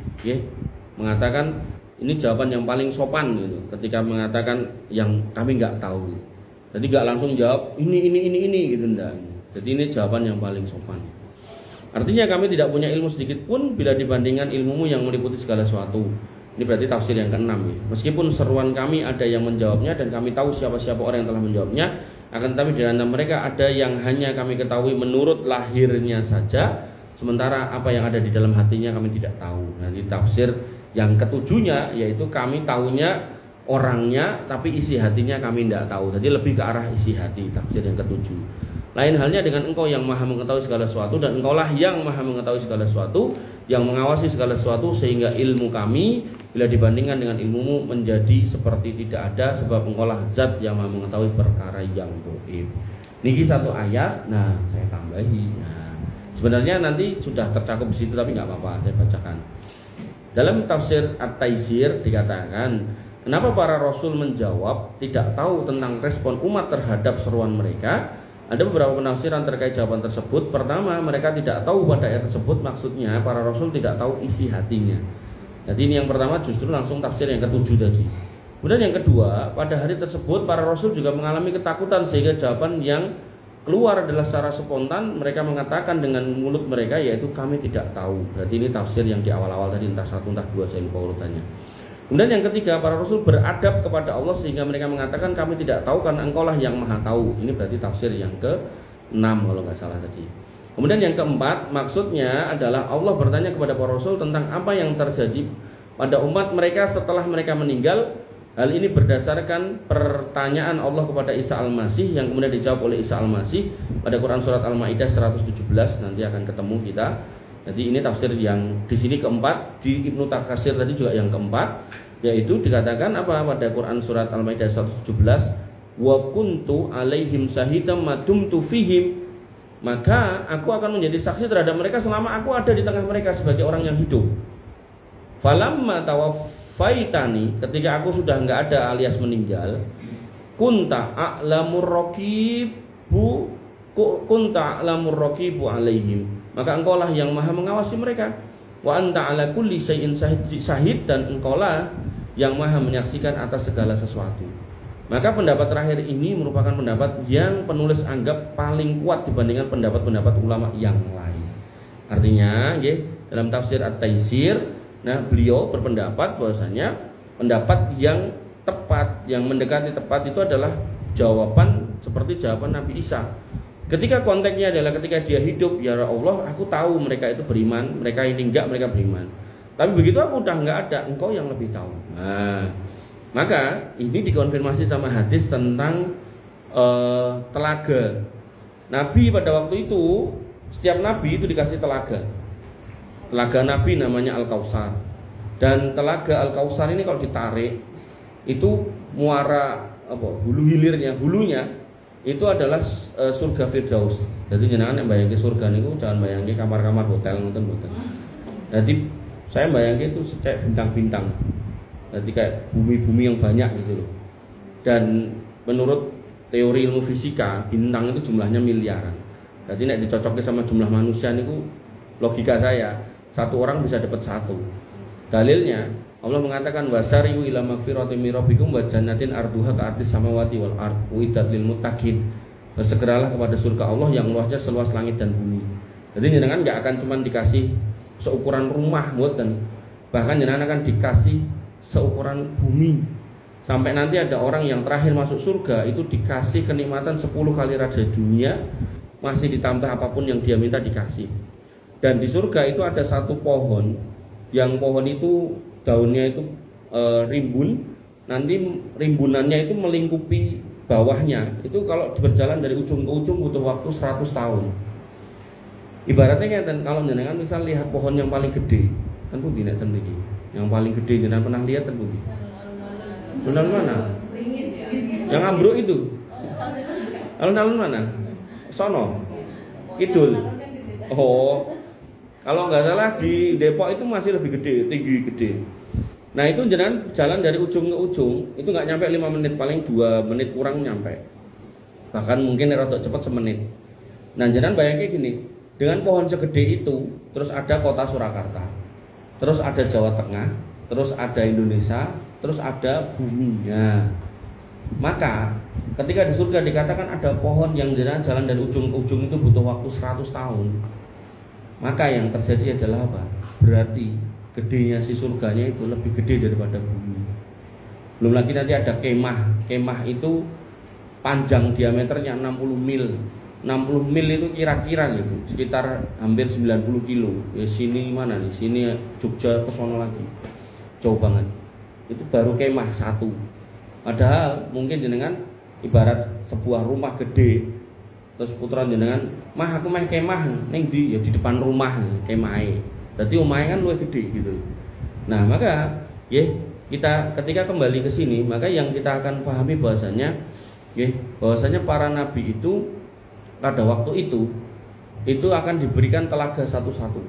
mengatakan ini jawaban yang paling sopan gitu, ketika mengatakan yang kami nggak tahu. Jadi nggak langsung jawab ini gitu, enggak. Jadi ini jawaban yang paling sopan. Artinya kami tidak punya ilmu sedikit pun bila dibandingkan ilmumu yang meliputi segala sesuatu. Ini berarti tafsir yang ke-6 ya. Meskipun seruan kami ada yang menjawabnya dan kami tahu siapa-siapa orang yang telah menjawabnya, akan tetapi di antara mereka ada yang hanya kami ketahui menurut lahirnya saja, sementara apa yang ada di dalam hatinya kami tidak tahu. Nah, di tafsir yang ketujuhnya yaitu kami tahunya orangnya, tapi isi hatinya kami tidak tahu. Jadi lebih ke arah isi hati, tafsir yang ketujuh. Lain halnya dengan engkau yang maha mengetahui segala sesuatu, dan engkaulah yang maha mengetahui segala sesuatu, yang mengawasi segala sesuatu, sehingga ilmu kami bila dibandingkan dengan ilmumu menjadi seperti tidak ada, sebab engkaulah zat yang maha mengetahui perkara yang gaib. Niki satu ayat, nah saya tambahi. Nah, sebenarnya nanti sudah tercakup di situ, tapi nggak apa-apa, saya bacakan. Dalam tafsir At-Taisir dikatakan, kenapa para rasul menjawab tidak tahu tentang respon umat terhadap seruan mereka? Ada beberapa penafsiran terkait jawaban tersebut. Pertama, mereka tidak tahu pada ayat tersebut maksudnya para rasul tidak tahu isi hatinya. Jadi ini yang pertama, justru langsung tafsir yang ketujuh tadi. Kemudian yang kedua, pada hari tersebut para rasul juga mengalami ketakutan, sehingga jawaban yang keluar adalah secara spontan. Mereka mengatakan dengan mulut mereka, yaitu kami tidak tahu. Berarti ini tafsir yang di awal-awal tadi, entah 1 entah 2, saya lupa urutannya. Kemudian yang ketiga, para rasul beradab kepada Allah sehingga mereka mengatakan kami tidak tahu karena engkaulah yang maha tahu. Ini berarti tafsir yang ke-6 kalau nggak salah tadi. Kemudian yang keempat, maksudnya adalah Allah bertanya kepada para rasul tentang apa yang terjadi pada umat mereka setelah mereka meninggal. Hal ini berdasarkan pertanyaan Allah kepada Isa Al-Masih yang kemudian dijawab oleh Isa Al-Masih pada Quran surat Al-Maidah 117, nanti akan ketemu kita. Jadi ini tafsir yang di sini keempat, di Ibnu Katsir tadi juga yang keempat, yaitu dikatakan apa pada Quran surat Al-Maidah 117, wa kuntu alaihim syahidam madumtu fihim, maka aku akan menjadi saksi terhadap mereka selama aku ada di tengah mereka sebagai orang yang hidup. Falamma tawaffaitani, ketika aku sudah enggak ada alias meninggal, kunta a'lamur raqibu alaihim, maka engkaulah yang maha mengawasi mereka. Wa anta ala kulli syai'in syahid, dan engkaulah yang maha menyaksikan atas segala sesuatu. Maka pendapat terakhir ini merupakan pendapat yang penulis anggap paling kuat dibandingkan pendapat-pendapat ulama yang lain. Artinya, dalam tafsir At-Taisir, beliau berpendapat bahwasanya pendapat yang tepat, yang mendekati tepat itu adalah jawaban seperti jawaban Nabi Isa. Ketika konteksnya adalah ketika dia hidup, ya Allah, aku tahu mereka itu beriman, mereka ini enggak, mereka beriman. Tapi begitu aku udah enggak ada, engkau yang lebih tahu. Nah, maka ini dikonfirmasi sama hadis tentang telaga. Nabi pada waktu itu, setiap nabi itu dikasih telaga. Telaga Nabi namanya Al-Kautsar. Dan telaga Al-Kautsar ini kalau ditarik, itu muara hulunya itu adalah surga Firdaus. Jadi jenengan yang bayangke surga niku jangan bayangke kamar-kamar hotel ngoten mboten. Jadi saya bayangke itu kayak bintang-bintang. Jadi kayak bumi-bumi yang banyak gitu loh. Dan menurut teori ilmu fisika, bintang itu jumlahnya miliaran. Jadi nek dicocokkan sama jumlah manusia niku, logika saya, satu orang bisa dapat satu. Dalilnya Allah mengatakan wasari'u ila magfiratin min rabbikum wa jannatin arduha ka'ardis samawati wal ard uiddat lil muttaqin. Bersegeralah kepada surga Allah yang luasnya seluas langit dan bumi. Jadi jenengan enggak akan cuma dikasih seukuran rumah mboten. Bahkan jenengan akan dikasih seukuran bumi. Sampai nanti ada orang yang terakhir masuk surga itu dikasih kenikmatan 10 kali raja dunia, masih ditambah apapun yang dia minta dikasih. Dan di surga itu ada satu pohon, yang pohon itu daunnya itu rimbun, nanti rimbunannya itu melingkupi bawahnya. Itu kalau berjalan dari ujung ke ujung butuh waktu 100 tahun. Ibaratnya kayak kalau jenengan misal lihat pohon yang paling gede, kan pundi nek ten iki. Yang paling gede jenengan pernah lihat ten pundi? Alun-alun mana? Yang ambruk itu. Alun-alun mana? Sono. Kidul. Oh. Kalau nggak salah di Depok itu masih lebih gede, tinggi gede. Nah itu jenengan jalan dari ujung ke ujung itu nggak nyampe 5 menit, paling 2 menit kurang nyampe. Bahkan mungkin rada cepat semenit. Nah jenengan bayangin gini, dengan pohon segede itu, terus ada kota Surakarta, terus ada Jawa Tengah, terus ada Indonesia, terus ada buminya. Maka ketika di surga dikatakan ada pohon yang jenengan jalan dari ujung ke ujung itu butuh waktu 100 tahun. Maka yang terjadi adalah apa? Berarti gedenya si surganya itu lebih gede daripada bumi. Belum lagi nanti ada kemah. Kemah itu panjang diameternya 60 mil. 60 mil itu kira-kira gitu, sekitar hampir 90 kilo. Ya sini mana nih? Sini Jogja ke sono lagi. Jauh banget. Itu baru kemah satu. Padahal mungkin jenengan ibarat sebuah rumah gede. Terus puteran jenengan, "Mah aku main kemah ning ndi?" Ya di depan rumah kemahe. Berarti omahe kan luwih gede gitu. Nah, maka kita ketika kembali ke sini, maka yang kita akan pahami bahwasanya bahwasanya para nabi itu pada waktu itu akan diberikan telaga satu-satu.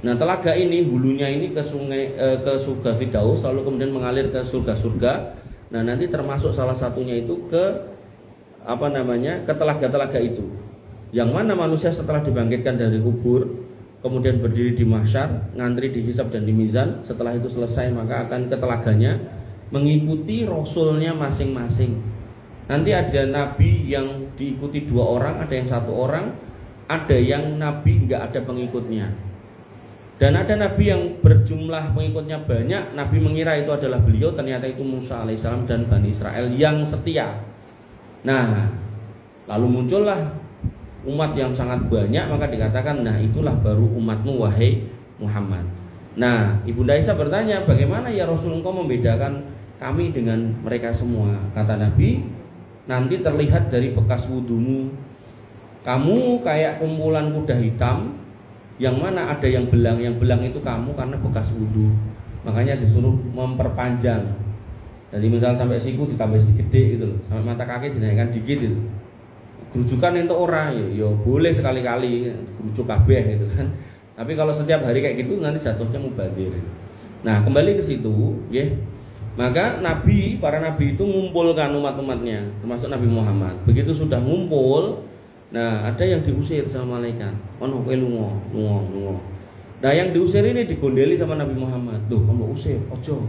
Nah, telaga ini hulunya ini ke sungai ke surga Firdaus, lalu kemudian mengalir ke surga-surga. Nah, nanti termasuk salah satunya itu ke ke telaga-telaga itu. Yang mana manusia setelah dibangkitkan dari kubur, kemudian berdiri di mahsyar, ngantri dihisab dan di mizan. Setelah itu selesai, maka akan ke telaganya mengikuti rasulnya masing-masing. Nanti ada nabi yang diikuti 2 orang, ada yang 1 orang, ada yang nabi enggak ada pengikutnya. Dan ada nabi yang berjumlah pengikutnya banyak, nabi mengira itu adalah beliau, ternyata itu Musa alaihissalam dan Bani Israel yang setia. Nah, lalu muncullah umat yang sangat banyak, maka dikatakan, nah itulah baru umatmu wahai Muhammad. Nah, Ibunda Aisyah bertanya, bagaimana ya Rasul engkau membedakan kami dengan mereka semua? Kata Nabi, nanti terlihat dari bekas wudumu. Kamu kayak kumpulan kuda hitam, yang mana ada yang belang itu kamu karena bekas wudu. Makanya disuruh memperpanjang. Jadi misal sampai siku ditambah sedikit gede gitu loh, sampai mata kaki dinaikkan dikit gitu. Gerujukan itu orang ya boleh sekali-kali gerujuk kabeh gitu kan. Tapi kalau setiap hari kayak gitu nanti jatuhnya mubadir. Nah, kembali ke situ, ya. Maka para nabi itu ngumpulkan umat-umatnya, termasuk Nabi Muhammad. Begitu sudah ngumpul, nah ada yang diusir sama malaikat. Ono kowe lunga. Nah, yang diusir ini digondeli sama Nabi Muhammad. Tuh, kamu usir, ojo.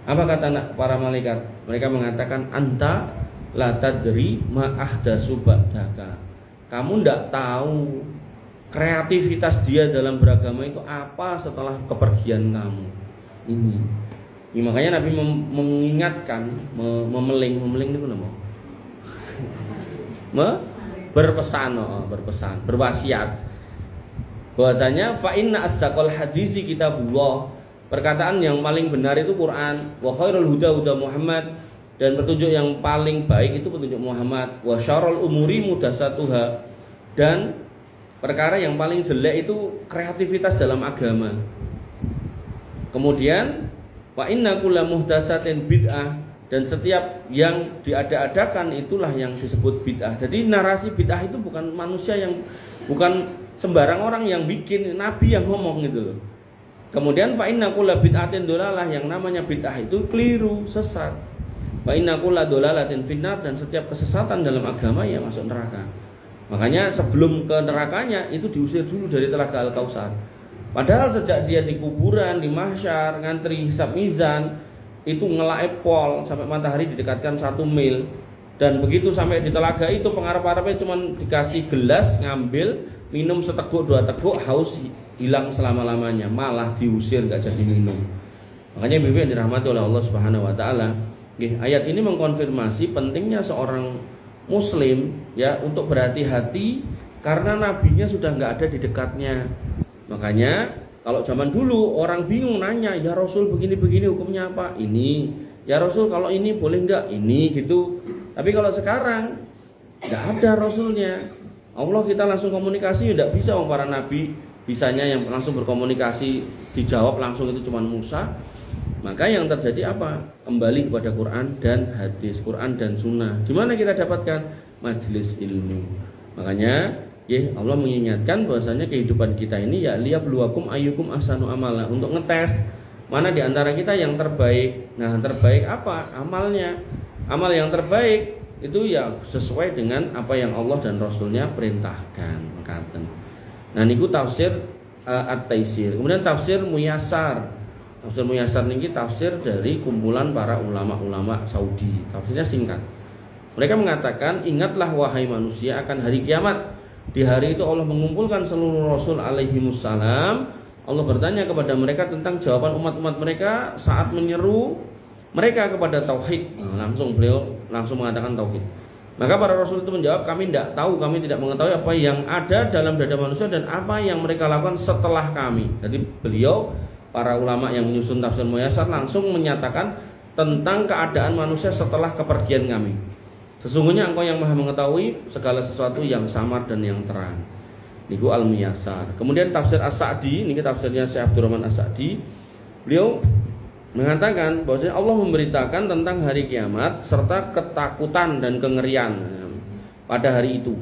Apa kata para malaikat? Mereka mengatakan anta la tadri ma ahdatsu ba'daka. Kamu ndak tahu kreativitas dia dalam beragama itu apa setelah kepergian kamu. Ini makanya Nabi mengingatkan, memeling itu nama. Berpesan, berwasiat. Bahwasanya fa inna asdaqal hadisi kitabullah. Perkataan yang paling benar itu Quran. Wa khairul huda Muhammad, dan petunjuk yang paling baik itu petunjuk Muhammad. Wa syarrul umuri muhdatsatuha, dan perkara yang paling jelek itu kreativitas dalam agama. Kemudian wa inna kulla muhdatsatin bid'ah, dan setiap yang diada-adakan itulah yang disebut bid'ah. Jadi narasi bid'ah itu bukan manusia bukan sembarang orang yang bikin, Nabi yang ngomong gitu loh. Kemudian fa inna kulla bid'atin dolalah, yang namanya bid'ah itu keliru, sesat. Wa inna kulla dolalatin finnar, dan setiap kesesatan dalam agama ya masuk neraka. Makanya sebelum ke nerakanya itu diusir dulu dari Telaga Al-Kautsar. Padahal sejak dia di kuburan, di mahsyar, ngantri hisab mizan, itu ngelaep pol sampai matahari didekatkan 1 mil. Dan begitu sampai di telaga itu, pengarep-arepnya cuma dikasih gelas, ngambil, minum seteguk 2 teguk, haus hilang selama-lamanya, malah diusir gak jadi minum. Makanya Bibi yang dirahmati oleh Allah Subhanahu wa taala, ayat ini mengkonfirmasi pentingnya seorang muslim ya untuk berhati-hati karena nabinya sudah nggak ada di dekatnya. Makanya kalau zaman dulu orang bingung nanya, ya Rasul begini-begini hukumnya apa? Ini, ya Rasul kalau ini boleh nggak? Ini gitu. Tapi kalau sekarang nggak ada Rasulnya, Allah kita langsung komunikasi, tidak bisa para nabi bisanya yang langsung berkomunikasi dijawab langsung itu cuma Musa. Maka yang terjadi apa? Kembali kepada Quran dan hadis, Quran dan sunnah. Di mana kita dapatkan? Majelis ilmu. Makanya Allah mengingatkan bahwasanya kehidupan kita ini ya liyabluwakum ayyukum ahsanu amala, untuk ngetes mana di antara kita yang terbaik. Nah, terbaik apa? Amalnya. Amal yang terbaik itu ya sesuai dengan apa yang Allah dan Rasulnya perintahkan. Nah, niku tafsir At-Taisir. Kemudian tafsir Muyassar. Tafsir Muyassar ini tafsir dari kumpulan para ulama-ulama Saudi. Tafsirnya singkat. Mereka mengatakan, ingatlah wahai manusia akan hari kiamat. Di hari itu Allah mengumpulkan seluruh Rasul alaihimussalam. Allah bertanya kepada mereka tentang jawaban umat-umat mereka saat menyeru mereka kepada tauhid. Beliau langsung mengatakan tauhid. Maka para Rasul itu menjawab, kami tidak tahu, kami tidak mengetahui apa yang ada dalam dada manusia dan apa yang mereka lakukan setelah kami. Jadi beliau, para ulama yang menyusun tafsir Muyassar langsung menyatakan tentang keadaan manusia setelah kepergian kami. Sesungguhnya engkau yang maha mengetahui segala sesuatu yang samar dan yang terang. Niku Al-Muyassar. Kemudian tafsir As-Sa'di, ini tafsirnya Syekh Abdurrahman As-Sa'di. Beliau mengatakan bahwa Allah memberitakan tentang hari kiamat serta ketakutan dan kengerian pada hari itu.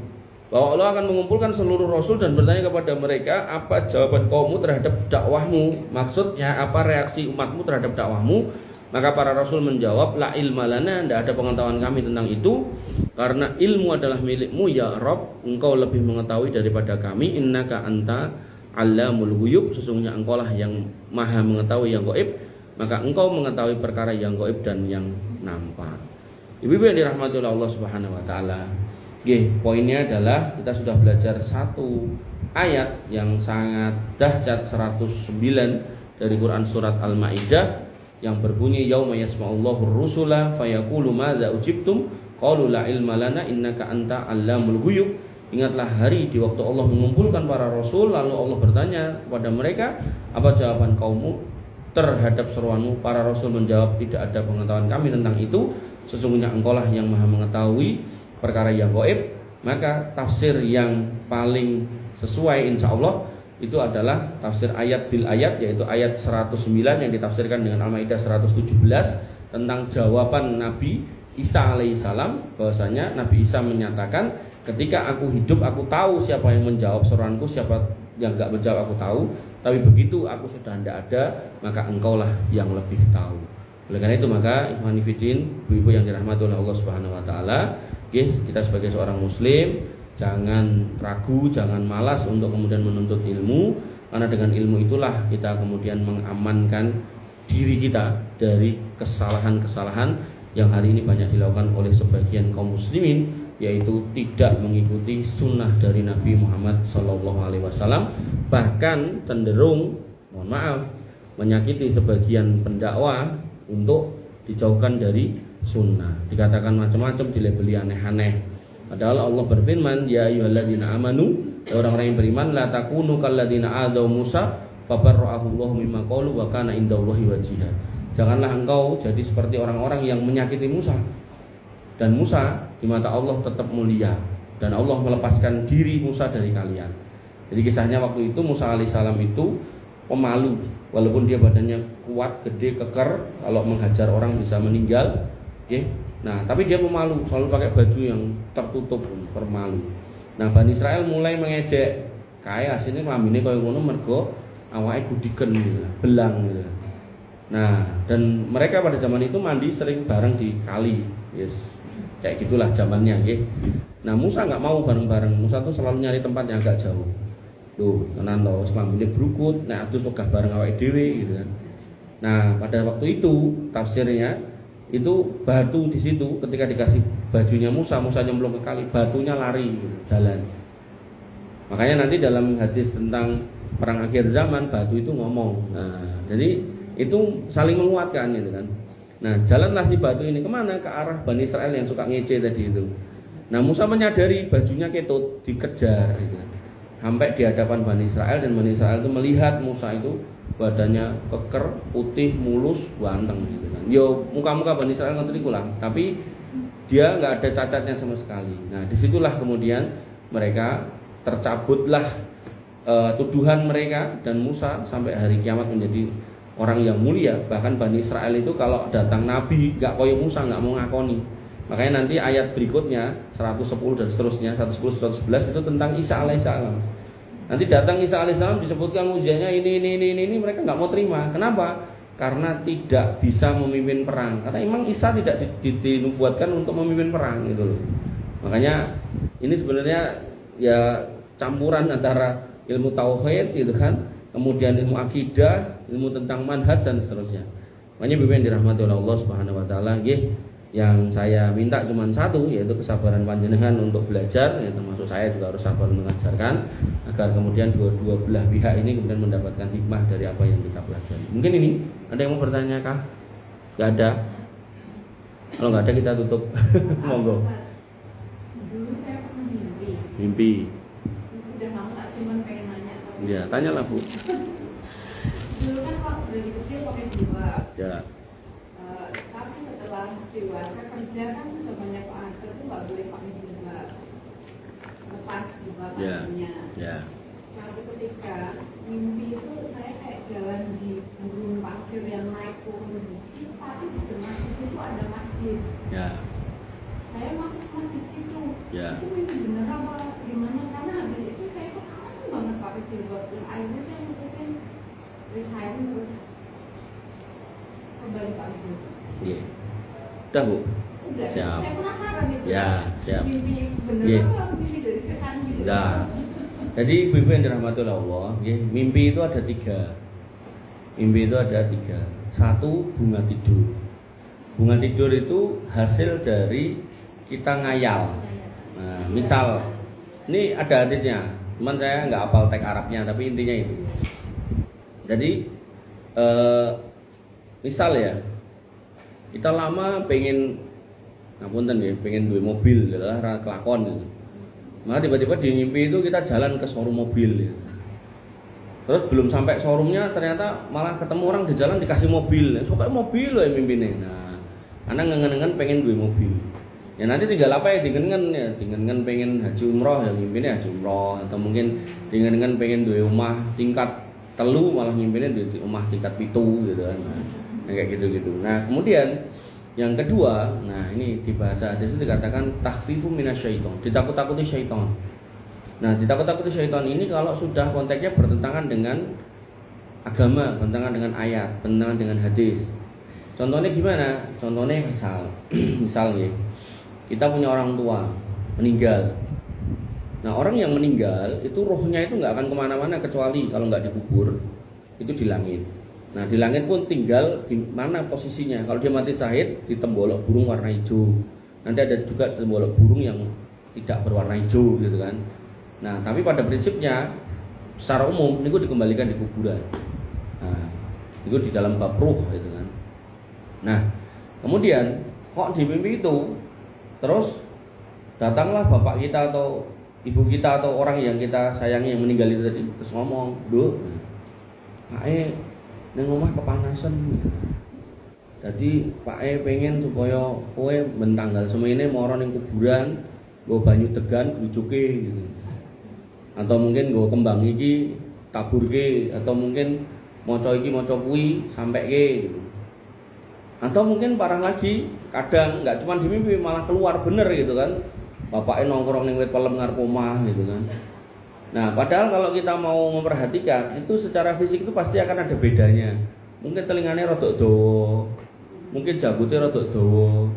Bahwa Allah akan mengumpulkan seluruh Rasul dan bertanya kepada mereka, apa jawaban kaummu terhadap dakwahmu? Maksudnya apa reaksi umatmu terhadap dakwahmu? Maka para Rasul menjawab, la ilma lana, tidak ada pengetahuan kami tentang itu, karena ilmu adalah milikmu ya Rabb, engkau lebih mengetahui daripada kami. Innaka anta allamul ghuyub, sesungguhnya engkau lah yang maha mengetahui yang gaib, maka engkau mengetahui perkara yang gaib dan yang nampak. Ibu-ibu yang dirahmati oleh Allah Subhanahu wa taala. Poinnya adalah kita sudah belajar satu ayat yang sangat dahsyat, 109 dari Quran surat Al-Maidah yang berbunyi yauma yasma'ullahu ar-rusula fayaqulu madza ujibtum qalu la ilma lana innaka anta allamul ghuyub. Ingatlah hari di waktu Allah mengumpulkan para rasul, lalu Allah bertanya kepada mereka, apa jawaban kaummu terhadap seruanmu? Para rasul menjawab, tidak ada pengetahuan kami tentang itu, sesungguhnya engkau lah yang maha mengetahui perkara yang gaib. Maka tafsir yang paling sesuai insya Allah itu adalah tafsir ayat bil ayat, yaitu ayat 109 yang ditafsirkan dengan Al-Maidah 117 tentang jawaban Nabi Isa alaihissalam, bahwasanya Nabi Isa menyatakan, ketika aku hidup aku tahu siapa yang menjawab seruanku, siapa yang enggak menjawab aku tahu, tapi begitu aku sudah tidak ada, maka engkaulah yang lebih tahu. Oleh karena itu maka ikhwan fillah, ibu-ibu yang dirahmati oleh Allah Subhanahu wa taala, kita sebagai seorang muslim jangan ragu, jangan malas untuk kemudian menuntut ilmu, karena dengan ilmu itulah kita kemudian mengamankan diri kita dari kesalahan-kesalahan yang hari ini banyak dilakukan oleh sebagian kaum muslimin, yaitu tidak mengikuti sunnah dari Nabi Muhammad SAW, bahkan cenderung, mohon maaf, menyakiti sebagian pendakwah untuk dijauhkan dari sunnah, dikatakan macam-macam, dilabeli aneh-aneh. Padahal Allah berfirman, ya ayyuhalladzina amanu, orang-orang yang beriman, la takunu kalladzina adaw Musa fabarra'ahu Allahu mimma qalu wa kana indallahi wajhiha. Janganlah engkau jadi seperti orang-orang yang menyakiti Musa. Dan Musa di mata Allah tetap mulia, dan Allah melepaskan diri Musa dari kalian. Jadi kisahnya waktu itu Musa alaihissalam itu pemalu, walaupun dia badannya kuat, gede, keker, kalau menghajar orang bisa meninggal, okay? Nah, tapi dia pemalu, selalu pakai baju yang tertutup, permalu. Nah, Bani Israel mulai mengejek, kayak aslinya kelambine kaya ngono mergo awake gudiken gitu, belang gitu. Nah, dan mereka pada zaman itu mandi sering bareng di kali, yes, kayak gitulah zamannya, okay? Nah, Musa nggak mau bareng-bareng. Musa tuh selalu nyari tempat yang agak jauh. Tuh, tenan loh, kelambine brukut, nah terus megah bareng awake dhewe gitu kan. Nah, pada waktu itu tafsirnya itu batu di situ ketika dikasih bajunya Musa nyemplung ke kali, batunya lari gitu, jalan. Makanya nanti dalam hadis tentang perang akhir zaman batu itu ngomong. Nah, jadi itu saling menguatkan gitu kan. Nah, jalanlah si batu ini kemana? Ke arah Bani Israel yang suka ngece tadi itu. Nah, Musa menyadari bajunya ketut, dikejar gitu kan. Sampai di hadapan Bani Israel, dan Bani Israel itu melihat Musa itu badannya keker, putih, mulus, ganteng gitu kan. Yo muka-muka Bani Israel ngoten iku lah, tapi dia nggak ada cacatnya sama sekali. Nah, disitulah kemudian mereka tercabutlah tuduhan mereka, dan Musa sampai hari kiamat menjadi orang yang mulia. Bahkan Bani Israel itu kalau datang Nabi nggak koyo Musa, nggak mau ngakoni. Makanya nanti ayat berikutnya 110 dan seterusnya, 110 111 itu tentang Isa alaihissalam. Nanti datang Isa alaihissalam disebutkan ujiannya ini, mereka nggak mau terima. Kenapa? Karena tidak bisa memimpin perang. Karena memang Isa tidak dinubuatkan untuk memimpin perang gitu loh. Makanya ini sebenarnya ya campuran antara ilmu tauhid gitu kan, kemudian ilmu akidah, ilmu tentang manhaj dan seterusnya. Makanya Bapak yang dirahmati oleh Allah Subhanahu wa taala, yang saya minta cuma satu, yaitu kesabaran panjenengan untuk belajar, ya, termasuk saya juga harus sabar mengajarkan, agar kemudian dua belah pihak ini kemudian mendapatkan hikmah dari apa yang kita pelajari. Mungkin ini ada yang mau bertanya kah? Gak ada? Kalau nggak ada kita tutup. Monggo. Dulu saya pernah mimpi. Mimpi. Udah lama nggak sih pengen nanya. Ya, tanyalah Bu. Dulu kan waktu dari kecil pakai jilbab. Ya. Tapi setelah dewasa kerja kan sebanyak Pak Arthur tuh nggak boleh pakai jilbab, lepas jilbab kakinya. Ya. Suatu ketika mimpi itu saya kayak jalan di gurun pasir yang naik turun bukit, tapi di masjid itu ada masjid. Ya. Saya masuk masjid situ. Ya. Itu mimpi bener apa gimana? Karena habis itu saya tuh kangen banget pakai jilbab, dan akhirnya saya mutusin resign terus kembali pakai jilbab. Iya. Udah Bu. Udah. Siap. Saya penasaran itu. Ya, siap. Mimpi bener Iya. apa mimpi dari setan gitu. Nah, jadi ibu-ibu yang dirahmati oleh Allah, mimpi itu ada 3. Mimpi itu ada 3. 1, bunga tidur. Bunga tidur itu hasil dari kita ngayal. Nah, misal ini ada hadisnya, cuman saya nggak hafal teks Arabnya, tapi intinya itu. Jadi misal ya, kita lama pengen ngapunten ya, pengen duwe mobil, adalah kelakon gitu. Maka tiba-tiba di mimpi itu kita jalan ke showroom mobil gitu. Terus belum sampai showroomnya ternyata malah ketemu orang di jalan dikasih mobil. Suka mobil loh ya mimpinnya. Nah, anak ngengen-ngengen pengen duwe mobil. Ya nanti tinggal apa ya, dingen-ngen ya, dingen-ngen pengen haji umroh ya mimpinnya haji umroh, atau mungkin dingen-ngen pengen duwe rumah tingkat telu malah mimpinnya duwe rumah tingkat 7 gitu kan. Nah, kayak gitu-gitu. Nah, kemudian Yang kedua, nah ini di bahasa hadis itu dikatakan takhfifu minasyaiton, ditakut-takuti syaitan. Nah, ditakut-takuti syaitan ini kalau sudah konteksnya bertentangan dengan agama, bertentangan dengan ayat, bertentangan dengan hadis. Contohnya gimana? Contohnya misalnya kita punya orang tua meninggal. Nah, orang yang meninggal itu rohnya itu nggak akan kemana-mana kecuali kalau nggak dikubur itu di langit. Nah, di langit pun tinggal di mana posisinya. Kalau dia mati syahid di tembolok burung warna hijau. Nanti ada juga tembolok burung yang tidak berwarna hijau gitu kan. Nah, tapi pada prinsipnya secara umum itu dikembalikan di kuburan. Nah, itu di dalam bab ruh gitu kan. Nah, kemudian kok di mimpi itu terus datanglah bapak kita atau ibu kita atau orang yang kita sayangi yang meninggal itu tadi terus ngomong, "Duh, Pak neng omah kepanasan." Jadi Pak pengen supaya kowe mentanggal semene moro ning kuburan nggo banyu degan grujuke gitu. Atau mungkin nggo kembang iki taburke atau mungkin maca iki maca kuwi sampeke gitu. Atau mungkin parah lagi, kadang nggak cuma di mimpi malah keluar bener gitu kan. Bapaknya nongkrong ning wit pelem ngarep omah gitu kan. Nah, padahal kalau kita mau memperhatikan itu secara fisik itu pasti akan ada bedanya. Mungkin telinganya rodok dawa, mungkin jambutnya rodok dawa,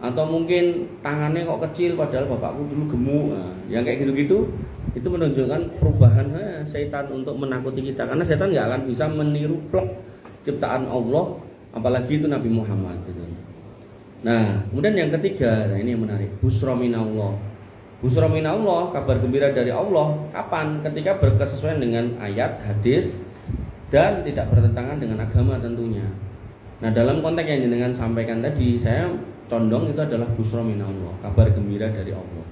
atau mungkin tangannya kok kecil padahal bapakku dulu gemuk. Nah, yang kayak gitu-gitu itu menunjukkan perubahan setan untuk menakuti kita. Karena setan nggak akan bisa meniru plek ciptaan Allah, apalagi itu Nabi Muhammad gitu. Nah, kemudian yang ketiga, nah ini yang menarik, busra minallah. Busra minallah, kabar gembira dari Allah. Kapan? Ketika berkesesuaian dengan ayat, hadis, dan tidak bertentangan dengan agama tentunya. Nah, dalam konteks yang jenengan sampaikan tadi, saya condong itu adalah busra minallah, kabar gembira dari Allah.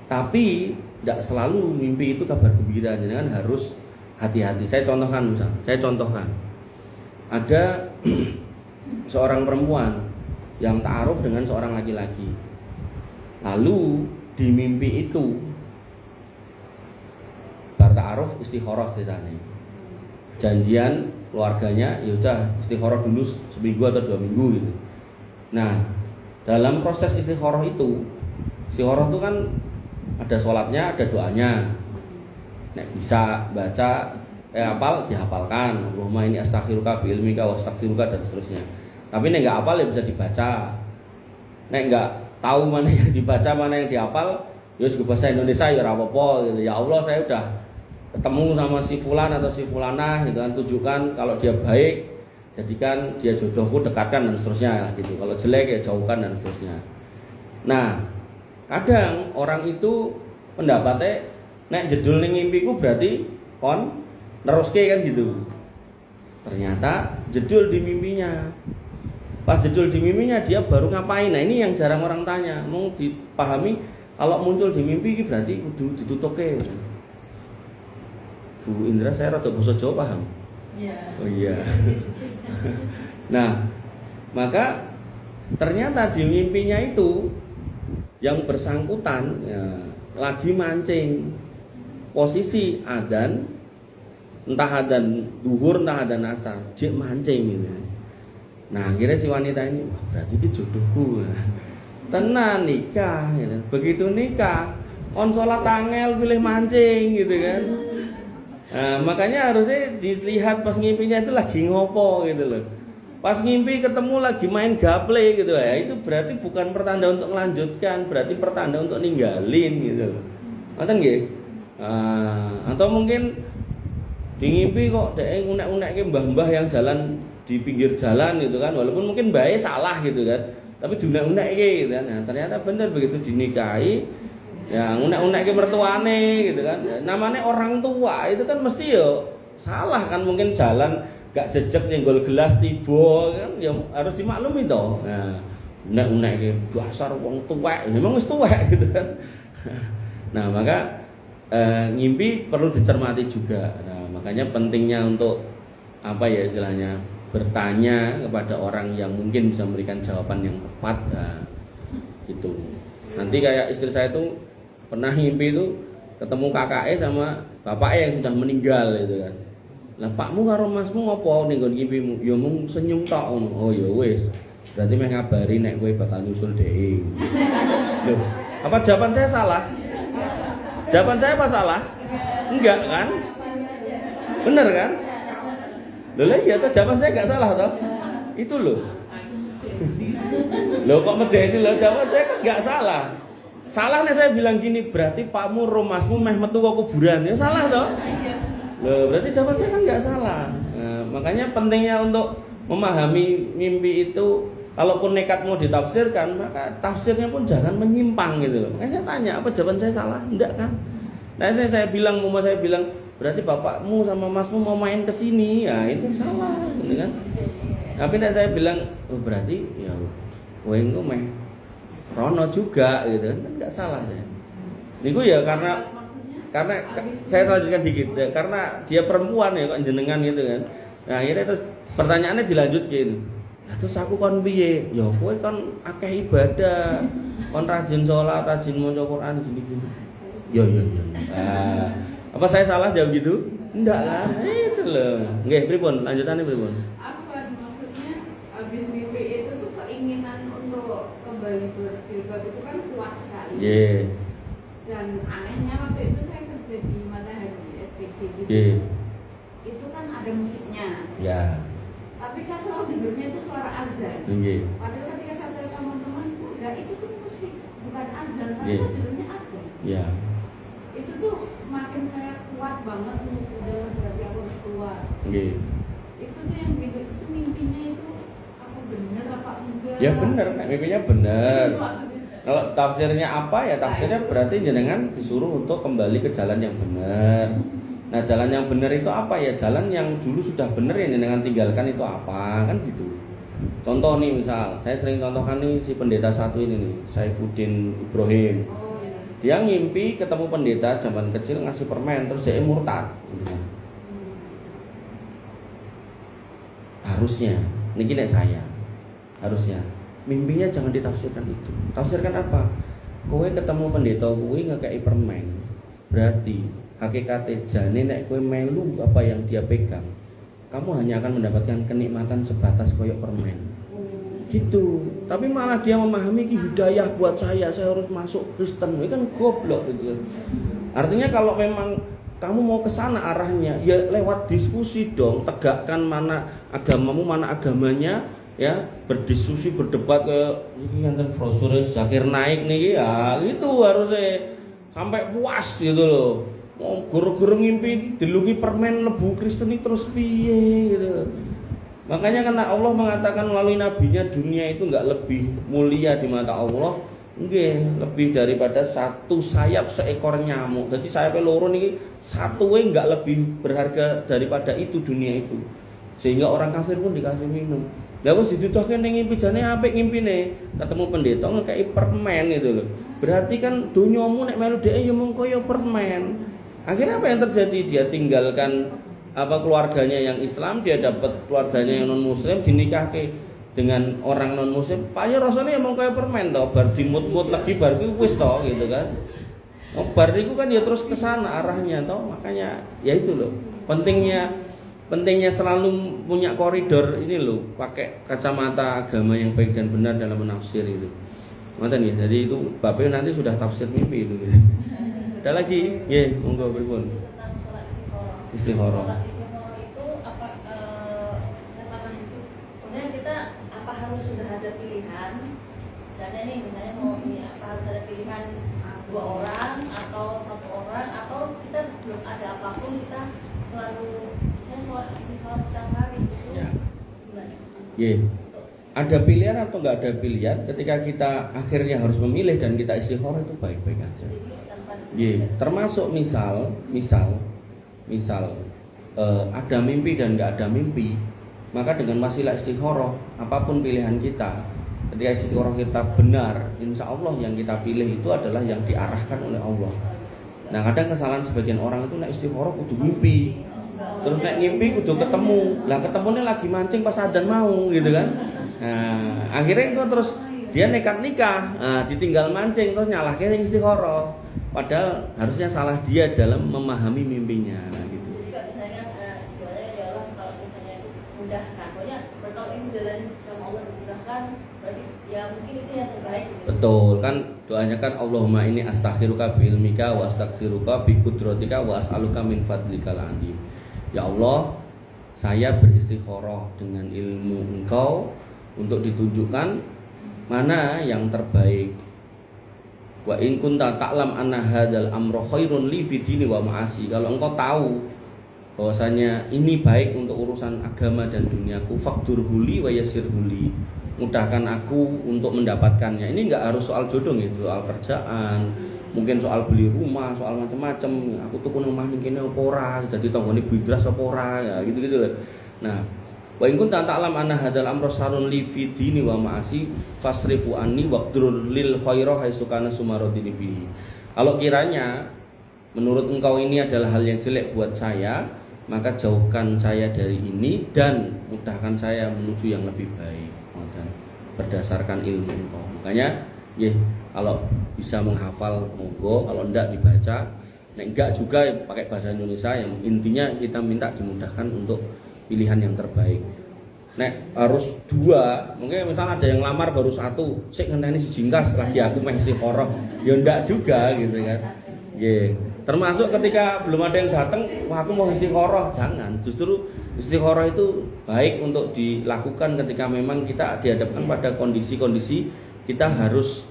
Tapi tidak selalu mimpi itu kabar gembira, jenengan harus hati-hati. Saya contohkan. Ada seorang perempuan yang ta'aruf dengan seorang laki-laki. Lalu di mimpi itu bar ta'aruf istikharah ceritanya. Janjian keluarganya ya udah istikharah dulu seminggu atau 2 minggu gitu. Nah, dalam proses istikharah itu kan ada sholatnya, ada doanya. Nek bisa baca hafal dihafalkan. Allahumma ini astaghfiruka bi ilmika wa astaghfiruka dan seterusnya. Tapi nek enggak hafal ya bisa dibaca. Nek enggak tahu mana yang dibaca, mana yang dihafal, ya wis bahasa Indonesia ya ora apa-apa gitu. Ya Allah, saya udah ketemu sama si fulan atau si fulanah gitu kan, tunjukkan kalau dia baik, jadikan dia jodohku, dekatkan dan seterusnya gitu. Kalau jelek ya jauhkan dan seterusnya. Nah, kadang orang itu pendapatnya nek jedul ning ngimpiku berarti kon neruske kan gitu. Ternyata jedul di mimpinya. Pas jedul di mimpinya dia baru ngapain. Nah, ini yang jarang orang tanya. Mau dipahami kalau muncul di mimpi ini berarti kudu ditutuke. Bu Indra, saya rada basa Jawa paham? Iya. Oh iya. Nah, maka ternyata di mimpinya itu yang bersangkutan ya, lagi mancing posisi adzan, entah adzan duhur entah adzan asar, dia mancing gitu. Nah, akhirnya si wanita ini, wah berarti ini jodohku. Tenan nikah gitu. Begitu nikah, on sholat tangel pilih mancing gitu kan. Nah, makanya harusnya dilihat pas ngimpinya itu lagi ngopo gitu loh. Pas ngimpi ketemu lagi main gaple gitu ya, itu berarti bukan pertanda untuk melanjutkan, berarti pertanda untuk ninggalin gitu loh. Ngoten nggih? Atau mungkin di ngimpi kok dhek unek-unekke mbah-mbah yang jalan di pinggir jalan gitu kan, walaupun mungkin bae salah gitu kan, tapi diunek-unekke gitu kan. Nah, ternyata benar begitu dinikahi ya unek-unekke mertuane gitu kan. Namanya orang tua itu kan mesti yo salah kan, mungkin jalan gak jejak nyenggol gelas tiba kan ya harus dimaklumi toh. Nah, unek-unekke dasar wong tuwek, memang wis tuwek gitu kan. Nah, maka ngimpi perlu dicermati juga. Nah, makanya pentingnya untuk apa ya istilahnya bertanya kepada orang yang mungkin bisa memberikan jawaban yang tepat. Nah, gitu. Nanti kayak istri saya itu pernah ngimpi itu ketemu kakaknya sama bapaknya yang sudah meninggal gitu kan. Lah pakmu karo masmu ngopo ning nggon ngimpimu? Ya mung senyum tok ngono. Oh ya wis. Berarti meh ngabari nek kowe bakal nyusul dhek. Loh, apa jawaban saya salah? Jawaban saya apa salah? Enggak kan? Bener kan? Loh lah iya toh, jawaban saya enggak salah toh? Itu loh. Loh kok medeni loh, jawaban saya kan enggak salah. Salah nih saya bilang gini, berarti pakmu romasmu meh metu ke kuburan. Ya salah toh? Loh, berarti jawaban saya kan enggak salah. Nah, makanya pentingnya untuk memahami mimpi itu, kalaupun nekat mau ditafsirkan, maka tafsirnya pun jangan menyimpang gitu loh. Makanya saya tanya, apa jawaban saya salah? Enggak kan? Nah, saya bilang, mama saya bilang, berarti bapakmu sama masmu mau main ke sini. Ya, itu salah, gitu kan? Tapi saya bilang, oh berarti ya kowe engko meh rono juga gitu kan? Enggak salah ya. Niku ya karena saya lanjutkan dikit ya, karena dia perempuan ya kok jenengan gitu kan. Nah, akhirnya terus pertanyaannya dilanjutkin. Nah, terus aku kon piye? Ya kowe kon akeh ibadah, kon rajin sholat, rajin maca Quran gini-gini. Ya. Nah, apa saya salah jawab gitu? Enggak kan? Itu loh. Nggih, pripun? Lanjutannya pripun? Apa maksudnya habis mimpi itu tuh keinginan untuk kembali berjilbab itu kan kuat sekali. Nggih. Dan anehnya waktu itu saya kerja di Matahari SPG gitu. Nggih. Itu kan ada musiknya. Ya. Tapi saya selalu dengarnya itu suara azan. Nggih. Padahal ketika saya tanya teman-temanku, enggak itu tuh musik, bukan azan, tapi Nggih. itu dengarnya azan. Ya. Itu tuh makin saya kuat banget, udah berarti aku harus keluar. Nggih. Itu tuh yang gitu, itu mimpinya itu apa bener apa enggak? Ya bener, nek mimpinya bener. Itu maksudnya. Kalau tafsirnya apa ya tafsirnya berarti jenengan disuruh untuk kembali ke jalan yang benar. Nah, jalan yang benar itu apa ya? Jalan yang dulu sudah benar yang jenengan tinggalkan itu apa? Kan gitu. Contoh nih misal, saya sering contohkan nih si pendeta satu ini nih, Saifuddin Ibrahim. Oh iya. Dia ngimpi ketemu pendeta zaman kecil ngasih permen terus dia murtad. Harusnya, ini nek saya. Harusnya mimpinya jangan ditafsirkan itu. Tafsirkan apa? Kowe ketemu pendeta kowe ngekei permen. Berarti hakikate jane nek kowe melu apa yang dia pegang, kamu hanya akan mendapatkan kenikmatan sebatas koyok permen. Gitu. Tapi malah dia memahami ki hidayah buat saya harus masuk Kristen. Ini kan goblok gitu. Artinya kalau memang kamu mau ke sana arahnya, ya lewat diskusi dong, tegakkan mana agamamu, mana agamanya. Ya, berdiskusi, berdebat kayak ini kan brosur Zakir Naik nih ya, itu harusnya sampai puas gitu loh. Mau guru-guru ngimpi dilungi permen lebu Kristen terus piye gitu. Makanya karena Allah mengatakan melalui nabinya dunia itu enggak lebih mulia di mata Allah, nggih, lebih daripada satu sayap seekor nyamuk. Jadi sayapnya loro niki satuwe enggak lebih berharga daripada itu dunia itu. Sehingga orang kafir pun dikasih minum. Lah wis dituduhke ning ngimpi jane apik ngimpine, ketemu pendeta ngekeki permen gitu loh. Berarti kan donyamu nek melu dhek ya mung kaya permen. Akhirnya apa yang terjadi? Dia tinggalkan apa keluarganya yang Islam, dia dapat keluarganya yang non muslim, dinikahke dengan orang non muslim. Payo rasane ya mung kaya permen to, bar dimut-mut lagi bar kuwi wis to gitu kan. Bar niku kan ya terus ke sana arahnya to, makanya ya itu loh. Pentingnya selalu punya koridor ini loh, pakai kacamata agama yang baik dan benar dalam menafsir itu. Ngoten ya. Jadi itu babnya nanti sudah tafsir mimpi itu gitu. Ada lagi? Nggih, monggo pripun? Tentang sholat Istikharah. Sholat istikharah itu apa saya paham itu. Kemudian kita apa harus sudah ada pilihan? Misalnya mau ini apa harus ada pilihan 2 orang atau 1 orang atau kita belum ada apapun kita selalu saya sholat istikharah setiap hari itu Ya. gimana? Yeah. Ada pilihan atau nggak ada pilihan, ketika kita akhirnya harus memilih dan kita istikharah itu baik-baik aja. Jadi tanpa Yeah. Termasuk misal ada mimpi dan nggak ada mimpi, maka dengan wasilah istikharah apapun pilihan kita, ketika istikharah kita benar, insya Allah yang kita pilih itu adalah yang diarahkan oleh Allah. Nah kadang kesalahan sebagian orang itu nek istikharah kudu mimpi. Terus nek ngimpi kudu ketemu. Lah ketemunya lagi mancing pas adzan mau gitu kan. Nah, akhirnya itu terus dia nekat nikah, ditinggal mancing terus nyalahke sing istikharah. Padahal harusnya salah dia dalam memahami mimpinya. Nah gitu. Jadi kalau misalnya gimana ya Allah kalau misalnya itu mudah, nah pokoknya bertolak ini jalan sama Allah dimudahkan, berarti ya mungkin itu yang terbaik gitu. Betul kan, doanya kan Allahumma inni astakhiruka bi ilmika wa astaghfiruka bi qudratika wa as'aluka min fadlikal azim. Ya Allah, saya beristikharah dengan ilmu Engkau untuk ditunjukkan mana yang terbaik. Wa in kunta ta'lam anna hadzal amra khairun li fi dini wa ma'asi. Kalau engkau tahu bahwasanya ini baik untuk urusan agama dan duniaku, faqdurhuli wa yassirhuli. Mudahkan aku untuk mendapatkannya. Ini enggak harus soal jodoh gitu, soal kerjaan, mungkin soal beli rumah, soal macam-macam. Aku tuh kuno mah kene apa ora, dadi tanggane bidras apa ora, ya gitu-gitu loh. Nah, wa in kunta ta'lam anna hadzal amra sarun li fi dini wa ma'asi fasrifu anni waqdur lil khaira haitsu kana sumaradini bihi. Kalau kiranya menurut engkau ini adalah hal yang jelek buat saya, maka jauhkan saya dari ini dan mudahkan saya menuju yang lebih baik. Dan berdasarkan ilmu engkau. Makanya ya kalau bisa menghafal monggo, kalau enggak dibaca. Nek enggak juga pakai bahasa Indonesia, yang intinya kita minta dimudahkan untuk pilihan yang terbaik. Nek harus dua, mungkin misalnya ada yang lamar baru satu, sik ngenteni siji jingkas lagi aku meh istikharah. Ya ndak juga gitu kan. Nggih. Termasuk ketika belum ada yang datang, wah aku mau istikharah, jangan. Justru istikharah itu baik untuk dilakukan ketika memang kita dihadapkan pada kondisi-kondisi kita harus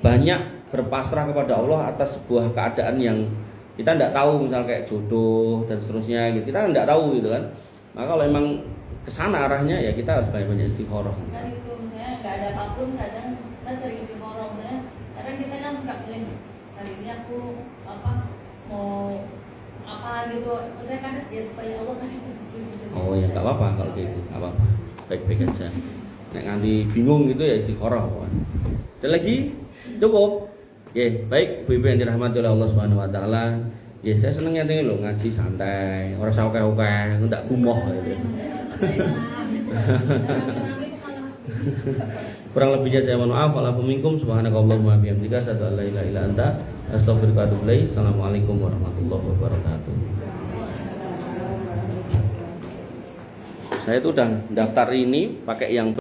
banyak berpasrah kepada Allah atas sebuah keadaan yang kita tidak tahu, misal kayak jodoh dan seterusnya gitu. Kita tidak tahu gitu kan. Maka kalau emang kesana arahnya ya kita harus banyak-banyak istikharah. Kan itu misalnya nggak ada apapun, kadang kita sering istikharah, misalnya kadang kita kan suka pilih hari ini aku mau apa gitu, maksudnya kan ya supaya Allah kasih petunjuk gitu. Oh ya nggak apa-apa kalau gitu, nggak apa-apa, baik-baik aja. Nek nganti bingung gitu ya istikharah. Ada lagi? Cukup. Oke, baik ibu-ibu yang dirahmati oleh Allah Subhanahu wa taala. Ya saya seneng ngerti lho, ngaji santai, ora usah oke-oke, ndak gumoh gitu. Kurang lebihnya saya mohon maaf. Waalaikumsalam subhanakallahumma bihamdika asyhadu an la ilaha illa anta astaghfiruka wa atubu ilaik. Assalamualaikum warahmatullahi wabarakatuh. Saya tuh udah daftar ini pakai yang